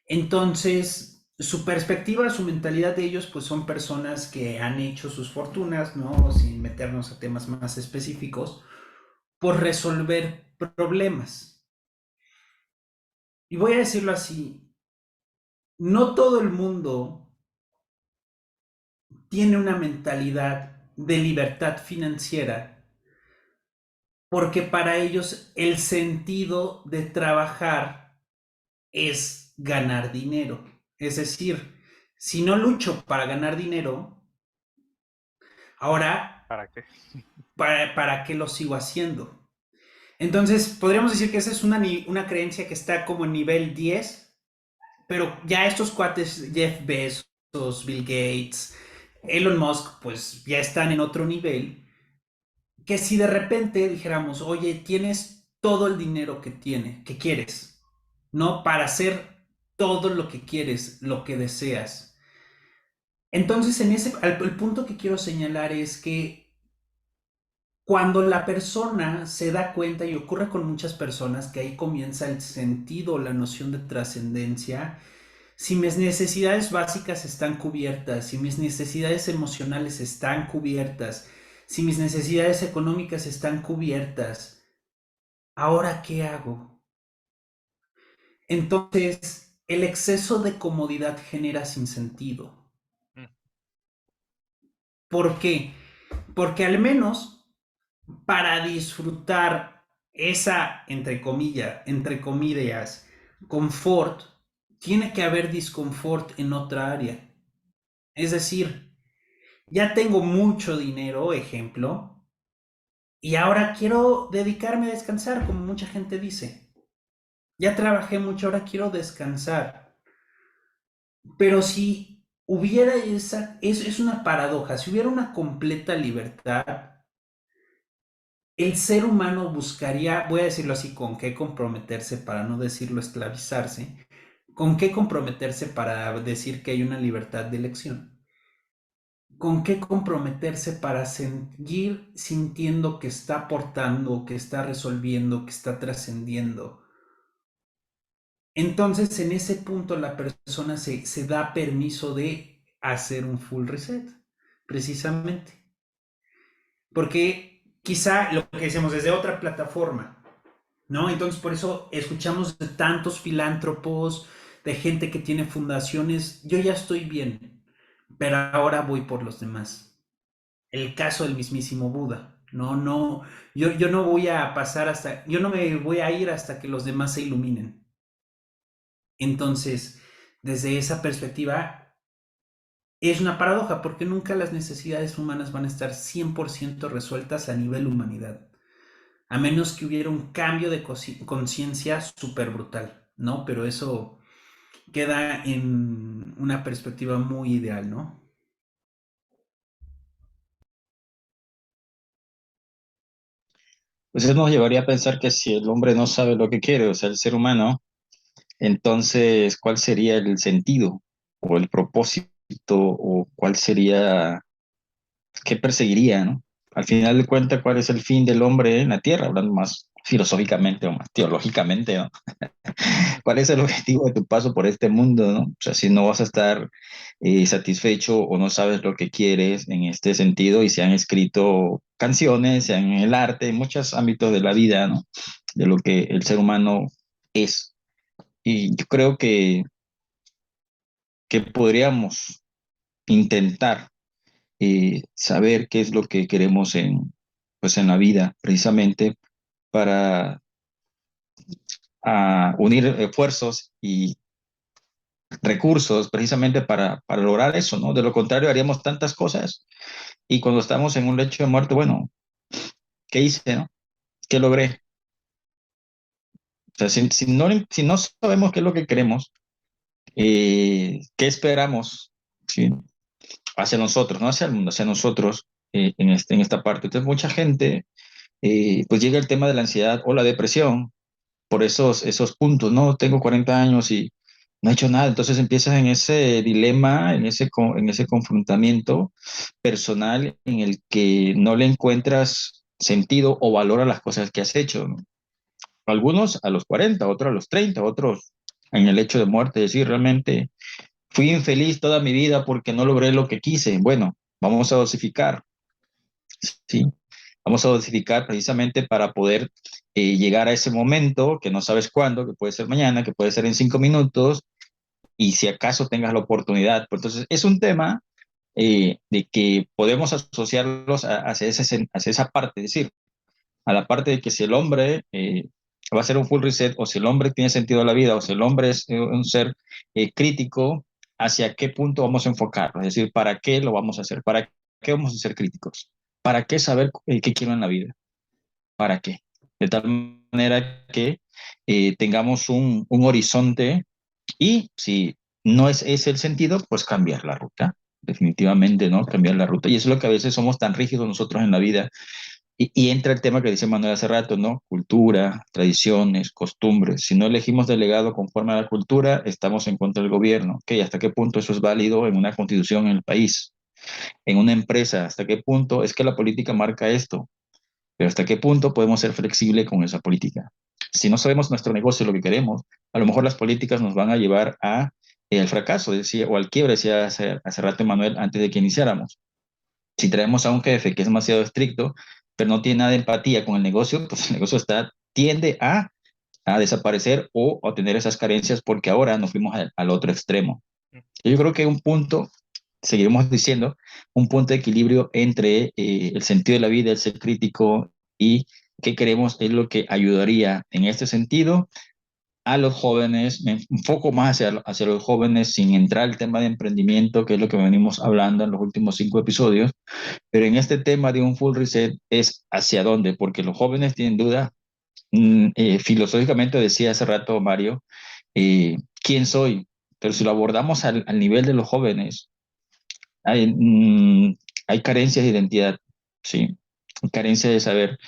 Entonces, su perspectiva, su mentalidad de ellos, pues son personas que han hecho sus fortunas, ¿no? Sin meternos a temas más específicos, por resolver problemas. Y voy a decirlo así, no todo el mundo tiene una mentalidad de libertad financiera, porque para ellos el sentido de trabajar es ganar dinero. Es decir, si no lucho para ganar dinero, ahora, ¿Para qué? ¿para qué lo sigo haciendo? Entonces, podríamos decir que esa es una creencia que está como en nivel 10, pero ya estos cuates, Jeff Bezos, Bill Gates, Elon Musk, pues ya están en otro nivel, que si de repente dijéramos, oye, tienes todo el dinero que quieres, ¿no? Para hacer todo lo que quieres, lo que deseas. Entonces, el punto que quiero señalar es que cuando la persona se da cuenta, y ocurre con muchas personas, que ahí comienza el sentido, la noción de trascendencia, si mis necesidades básicas están cubiertas, si mis necesidades emocionales están cubiertas, si mis necesidades económicas están cubiertas, ¿ahora qué hago? Entonces, el exceso de comodidad genera sinsentido. Mm. ¿Por qué? Porque al menos para disfrutar esa, entre comillas, confort, tiene que haber disconfort en otra área. Es decir, ya tengo mucho dinero, ejemplo, y ahora quiero dedicarme a descansar, como mucha gente dice. Ya trabajé mucho, ahora quiero descansar. Pero si hubiera es una paradoja, si hubiera una completa libertad, el ser humano buscaría, voy a decirlo así, con qué comprometerse para no decirlo esclavizarse, con qué comprometerse para decir que hay una libertad de elección, con qué comprometerse para seguir sintiendo que está aportando, que está resolviendo, que está trascendiendo. Entonces, en ese punto, la persona se da permiso de hacer un full reset, precisamente. Porque quizá lo que decimos desde otra plataforma, ¿no? Entonces, por eso escuchamos de tantos filántropos, de gente que tiene fundaciones. Yo ya estoy bien, pero ahora voy por los demás. El caso del mismísimo Buda. No, no, yo no voy a pasar hasta, yo no me voy a ir hasta que los demás se iluminen. Entonces, desde esa perspectiva, es una paradoja porque nunca las necesidades humanas van a estar 100% resueltas a nivel humanidad, a menos que hubiera un cambio de conciencia súper brutal, ¿no? Pero eso queda en una perspectiva muy ideal, ¿no? Pues eso nos llevaría a pensar que si el hombre no sabe lo que quiere, o sea, el ser humano, entonces, ¿cuál sería el sentido o el propósito o cuál sería, qué perseguiría, ¿no? Al final de cuentas, ¿cuál es el fin del hombre en la tierra? Hablando más filosóficamente o más teológicamente, ¿no? ¿Cuál es el objetivo de tu paso por este mundo, ¿no? O sea, si no vas a estar satisfecho o no sabes lo que quieres en este sentido, y se han escrito canciones, se han en el arte, en muchos ámbitos de la vida, ¿no? De lo que el ser humano es. Y yo creo que podríamos intentar saber qué es lo que queremos pues en la vida, precisamente para unir esfuerzos y recursos precisamente para lograr eso, ¿no? De lo contrario, haríamos tantas cosas y cuando estamos en un lecho de muerte, bueno, ¿qué hice, no? ¿Qué logré? O sea, si no sabemos qué es lo que queremos, ¿qué esperamos? ¿Sí? Hacia nosotros, no hacia el mundo, hacia nosotros en esta parte. Entonces, mucha gente, pues llega el tema de la ansiedad o la depresión por esos puntos, ¿no? Tengo 40 años y no he hecho nada. Entonces empiezas en ese dilema, en ese confrontamiento personal en el que no le encuentras sentido o valor a las cosas que has hecho, ¿no? Algunos a los 40, otros a los 30, otros en el hecho de muerte, decir, realmente fui infeliz toda mi vida porque no logré lo que quise. Bueno, vamos a dosificar, ¿sí? Vamos a dosificar precisamente para poder llegar a ese momento que no sabes cuándo, que puede ser mañana, que puede ser en 5 minutos, y si acaso tengas la oportunidad. Pues entonces, es un tema de que podemos asociarlos hacia esa parte, es decir, a la parte de que si el hombre va a ser un full reset, o si el hombre tiene sentido de la vida, o si el hombre es un ser crítico, hacia qué punto vamos a enfocarlo, es decir, ¿para qué lo vamos a hacer? ¿Para qué vamos a ser críticos? ¿Para qué saber qué quiero en la vida? ¿Para qué? De tal manera que tengamos un horizonte y si no es ese el sentido, pues cambiar la ruta. Definitivamente, ¿no? Cambiar la ruta. Y eso es lo que a veces somos tan rígidos nosotros en la vida. Y entra el tema que dice Manuel hace rato, ¿no? Cultura, tradiciones, costumbres. Si no elegimos delegado conforme a la cultura, estamos en contra del gobierno. ¿Ok? ¿Hasta qué punto eso es válido en una constitución en el país? En una empresa, ¿hasta qué punto es que la política marca esto? Pero ¿hasta qué punto podemos ser flexibles con esa política? Si no sabemos nuestro negocio, lo que queremos, a lo mejor las políticas nos van a llevar al fracaso, decía, o al quiebre, decía hace rato Manuel, antes de que iniciáramos. Si traemos a un jefe que es demasiado estricto, pero no tiene nada de empatía con el negocio, pues el negocio tiende a desaparecer o a tener esas carencias porque ahora nos fuimos al otro extremo. Yo creo que un punto, seguiremos diciendo, un punto de equilibrio entre el sentido de la vida, el ser crítico y qué queremos es lo que ayudaría en este sentido a los jóvenes, me enfoco más hacia los jóvenes sin entrar al tema de emprendimiento, que es lo que venimos hablando en los últimos 5 episodios, pero en este tema de un full reset es hacia dónde, porque los jóvenes tienen duda. Filosóficamente decía hace rato Mario, ¿quién soy? Pero si lo abordamos al nivel de los jóvenes, hay carencias de identidad, ¿sí? Carencia de saber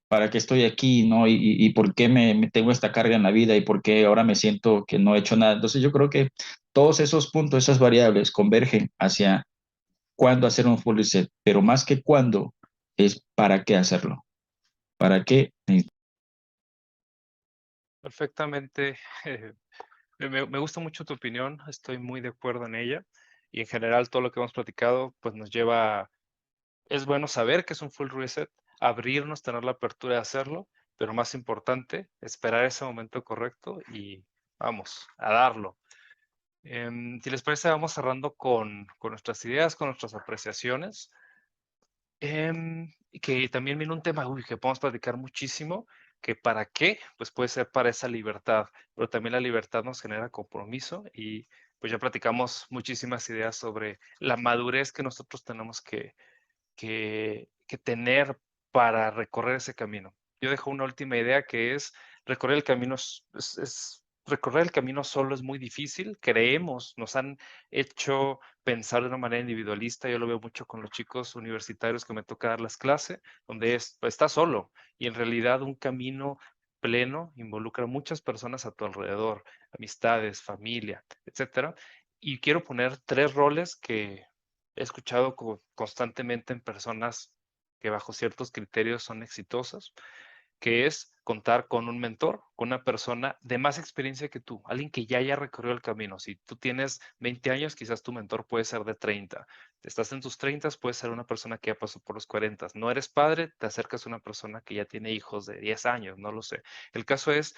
para qué estoy aquí, ¿no? Y por qué me tengo esta carga en la vida y por qué ahora me siento que no he hecho nada. Entonces yo creo que todos esos puntos, esas variables convergen hacia cuándo hacer un full reset, pero más que cuándo es para qué hacerlo, para qué. Perfectamente. Me gusta mucho tu opinión, estoy muy de acuerdo en ella y en general todo lo que hemos platicado pues nos lleva, es bueno saber que es un full reset, abrirnos, tener la apertura de hacerlo, pero más importante, esperar ese momento correcto y vamos, a darlo. Si les parece, vamos cerrando con nuestras ideas, con nuestras apreciaciones. Y que también viene un tema, que podemos platicar muchísimo, que para qué, pues puede ser para esa libertad, pero también la libertad nos genera compromiso y pues ya platicamos muchísimas ideas sobre la madurez que nosotros tenemos que tener para recorrer ese camino. Yo dejo una última idea que es recorrer el camino recorrer el camino solo es muy difícil. Creemos, nos han hecho pensar de una manera individualista. Yo lo veo mucho con los chicos universitarios que me toca dar las clases, donde pues, estás solo y en realidad un camino pleno involucra a muchas personas a tu alrededor, amistades, familia, etcétera. Y quiero poner 3 roles que he escuchado constantemente en personas que bajo ciertos criterios son exitosas. que es contar con un mentor, con una persona de más experiencia que tú, alguien que ya haya recorrido el camino. Si tú tienes 20 años, quizás tu mentor puede ser de 30. Estás en tus 30, puede ser una persona que ya pasó por los 40. No eres padre, te acercas a una persona que ya tiene hijos de 10 años, no lo sé. El caso es,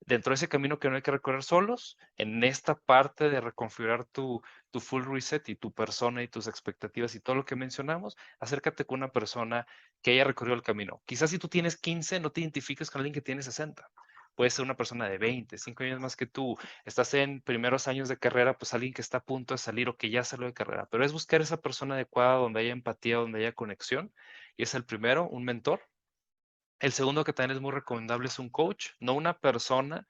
dentro de ese camino que no hay que recorrer solos, en esta parte de reconfigurar tu full reset y tu persona y tus expectativas y todo lo que mencionamos, acércate con una persona que haya recorrido el camino. Quizás si tú tienes 15, no te identifiques con alguien que tiene 60. Puede ser una persona de 20, 5 años más que tú. Estás en primeros años de carrera, pues alguien que está a punto de salir o que ya salió de carrera. Pero es buscar esa persona adecuada donde haya empatía, donde haya conexión. Y es el primero, un mentor. El segundo que también es muy recomendable es un coach, no una persona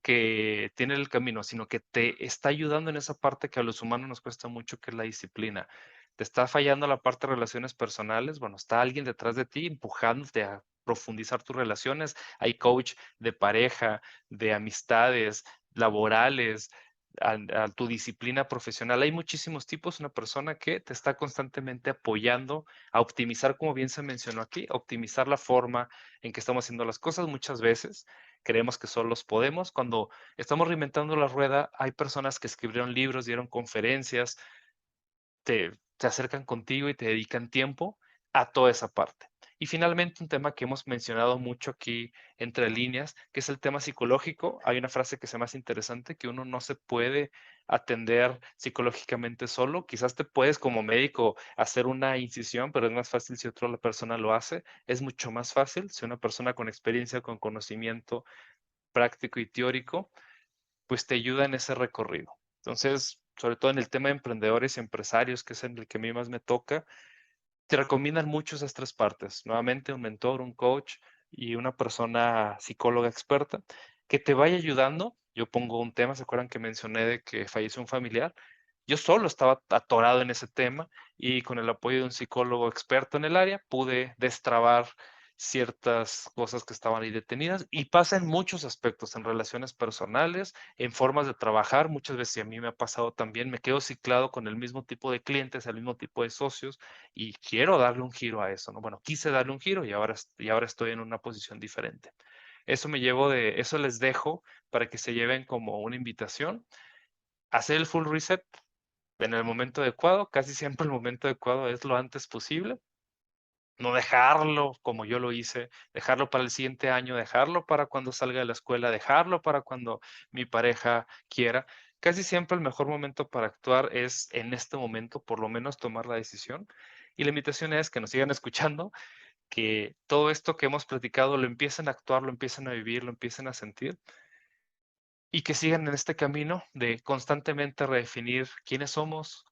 que tiene el camino, sino que te está ayudando en esa parte que a los humanos nos cuesta mucho, que es la disciplina. Te está fallando la parte de relaciones personales, bueno, está alguien detrás de ti empujándote a profundizar tus relaciones. Hay coach de pareja, de amistades, laborales, a tu disciplina profesional. Hay muchísimos tipos. Una persona que te está constantemente apoyando a optimizar, como bien se mencionó aquí, optimizar la forma en que estamos haciendo las cosas. Muchas veces creemos que solos podemos. Cuando estamos reinventando la rueda, hay personas que escribieron libros, dieron conferencias, te acercan contigo y te dedican tiempo a toda esa parte. Y finalmente, un tema que hemos mencionado mucho aquí entre líneas, que es el tema psicológico. Hay una frase que se me hace interesante, que uno no se puede atender psicológicamente solo. Quizás te puedes como médico hacer una incisión, pero es más fácil si otra persona lo hace. Es mucho más fácil si una persona con experiencia, con conocimiento práctico y teórico, pues te ayuda en ese recorrido. Entonces, sobre todo en el tema de emprendedores y empresarios, que es en el que a mí más me toca, te recomiendan mucho esas tres partes. Nuevamente, un mentor, un coach y una persona psicóloga experta que te vaya ayudando. Yo pongo un tema, ¿se acuerdan que mencioné de que falleció un familiar? Yo solo estaba atorado en ese tema y con el apoyo de un psicólogo experto en el área pude destrabar ciertas cosas que estaban ahí detenidas y pasa en muchos aspectos, en relaciones personales, en formas de trabajar. Muchas veces, y a mí me ha pasado también, me quedo ciclado con el mismo tipo de clientes, el mismo tipo de socios y quiero darle un giro a eso, ¿no? Bueno, quise darle un giro y ahora estoy en una posición diferente. Eso les dejo para que se lleven como una invitación. Hacer el full reset en el momento adecuado, casi siempre el momento adecuado es lo antes posible. No dejarlo como yo lo hice, dejarlo para el siguiente año, dejarlo para cuando salga de la escuela, dejarlo para cuando mi pareja quiera. Casi siempre el mejor momento para actuar es en este momento, por lo menos tomar la decisión. Y la invitación es que nos sigan escuchando, que todo esto que hemos platicado lo empiecen a actuar, lo empiecen a vivir, lo empiecen a sentir y que sigan en este camino de constantemente redefinir quiénes somos,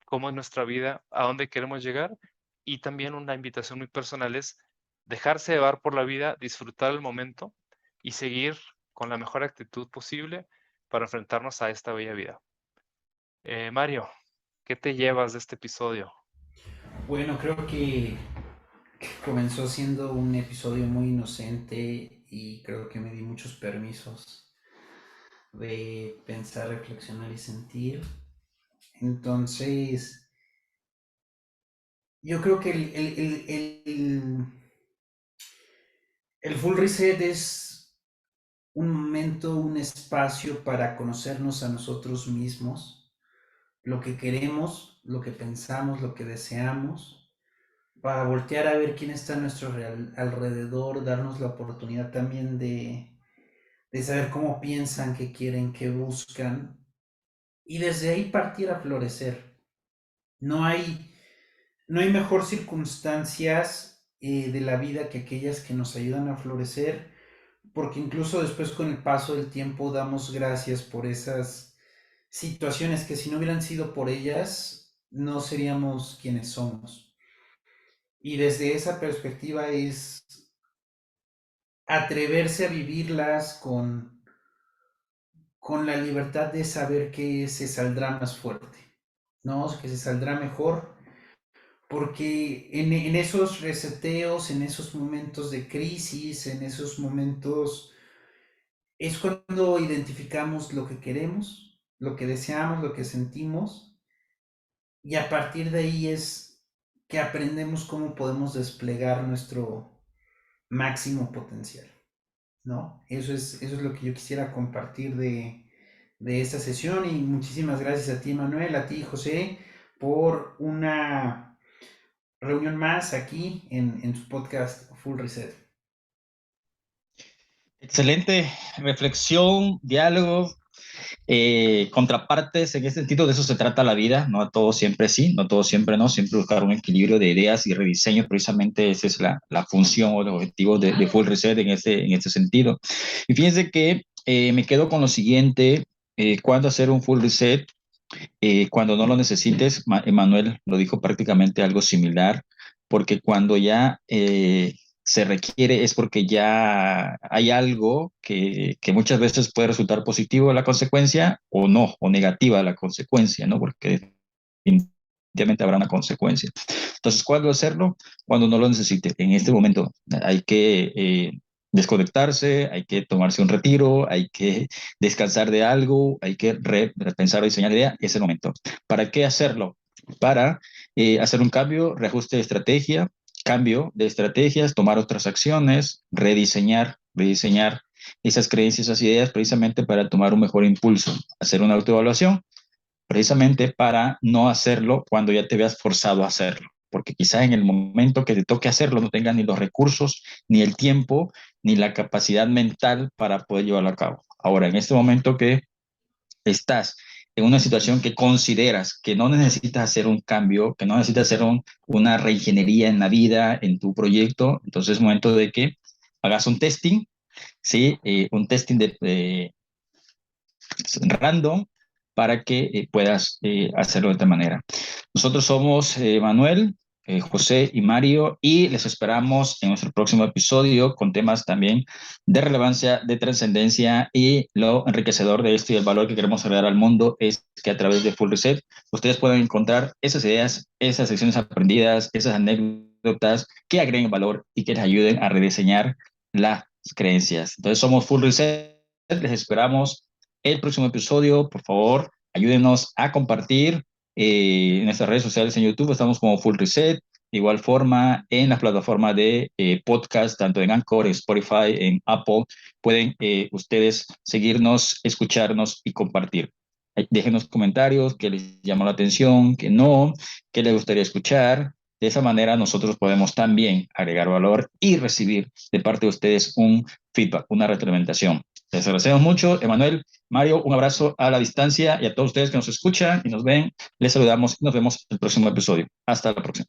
cómo es nuestra vida, a dónde queremos llegar. Y también una invitación muy personal es dejarse llevar por la vida, disfrutar el momento y seguir con la mejor actitud posible para enfrentarnos a esta bella vida. Mario, ¿qué te llevas de este episodio? Bueno, creo que comenzó siendo un episodio muy inocente y creo que me di muchos permisos de pensar, reflexionar y sentir. Entonces, yo creo que el full reset es un momento, un espacio para conocernos a nosotros mismos, lo que queremos, lo que pensamos, lo que deseamos, para voltear a ver quién está a nuestro alrededor, darnos la oportunidad también de saber cómo piensan, qué quieren, qué buscan, y desde ahí partir a florecer. No hay, no hay mejor circunstancias de la vida que aquellas que nos ayudan a florecer, porque incluso después con el paso del tiempo damos gracias por esas situaciones que si no hubieran sido por ellas, no seríamos quienes somos. Y desde esa perspectiva es atreverse a vivirlas con la libertad de saber que se saldrá más fuerte, ¿no? Que se saldrá mejor, porque en esos reseteos, en esos momentos de crisis, en esos momentos, es cuando identificamos lo que queremos, lo que deseamos, lo que sentimos, y a partir de ahí es que aprendemos cómo podemos desplegar máximo potencial, ¿no? Eso es lo que yo quisiera compartir de esta sesión, y muchísimas gracias a ti, Manuel, a ti, José, por una reunión más aquí en tu podcast Full Reset. Excelente reflexión, diálogo, contrapartes. En ese sentido, de eso se trata la vida. No a todo siempre sí, no todo siempre no. Siempre buscar un equilibrio de ideas y rediseño. Precisamente esa es la función o el objetivo de Full Reset en este sentido. Y fíjense que me quedo con lo siguiente. ¿Cuándo hacer un Full Reset? Cuando no lo necesites. Emanuel lo dijo prácticamente algo similar, porque cuando ya se requiere es porque ya hay algo que muchas veces puede resultar positivo la consecuencia o no, o negativa la consecuencia, ¿no? Porque definitivamente habrá una consecuencia. Entonces, ¿cuándo hacerlo? Cuando no lo necesite. En este momento hay que desconectarse, hay que tomarse un retiro, hay que descansar de algo, hay que repensar o diseñar la idea, es el momento. ¿Para qué hacerlo? Para hacer un cambio, reajuste de estrategia, cambio de estrategias, tomar otras acciones, rediseñar esas creencias, esas ideas, precisamente para tomar un mejor impulso, hacer una autoevaluación, precisamente para no hacerlo cuando ya te veas forzado a hacerlo, porque quizás en el momento que te toque hacerlo no tengas ni los recursos, ni el tiempo, ni la capacidad mental para poder llevarlo a cabo. Ahora, en este momento que estás en una situación que consideras que no necesitas hacer un cambio, que no necesitas hacer una reingeniería en la vida, en tu proyecto, entonces es momento de que hagas un testing, ¿sí? Un testing de random para que puedas hacerlo de esta manera. Nosotros somos Manuel, José y Mario, y les esperamos en nuestro próximo episodio con temas también de relevancia, de trascendencia, y lo enriquecedor de esto y el valor que queremos agregar al mundo es que a través de Full Reset ustedes pueden encontrar esas ideas, esas secciones aprendidas, esas anécdotas que agreguen valor y que les ayuden a rediseñar las creencias. Entonces somos Full Reset, les esperamos el próximo episodio. Por favor, ayúdenos a compartir en nuestras redes sociales. En YouTube estamos como Full Reset. De igual forma, en las plataformas de podcast, tanto en Anchor, en Spotify, en Apple, pueden ustedes seguirnos, escucharnos y compartir. Déjenos comentarios, qué les llamó la atención, qué no, qué les gustaría escuchar. De esa manera nosotros podemos también agregar valor y recibir de parte de ustedes un feedback, una retroalimentación. Les agradecemos mucho, Emanuel, Mario, un abrazo a la distancia, y a todos ustedes que nos escuchan y nos ven, les saludamos y nos vemos en el próximo episodio. Hasta la próxima.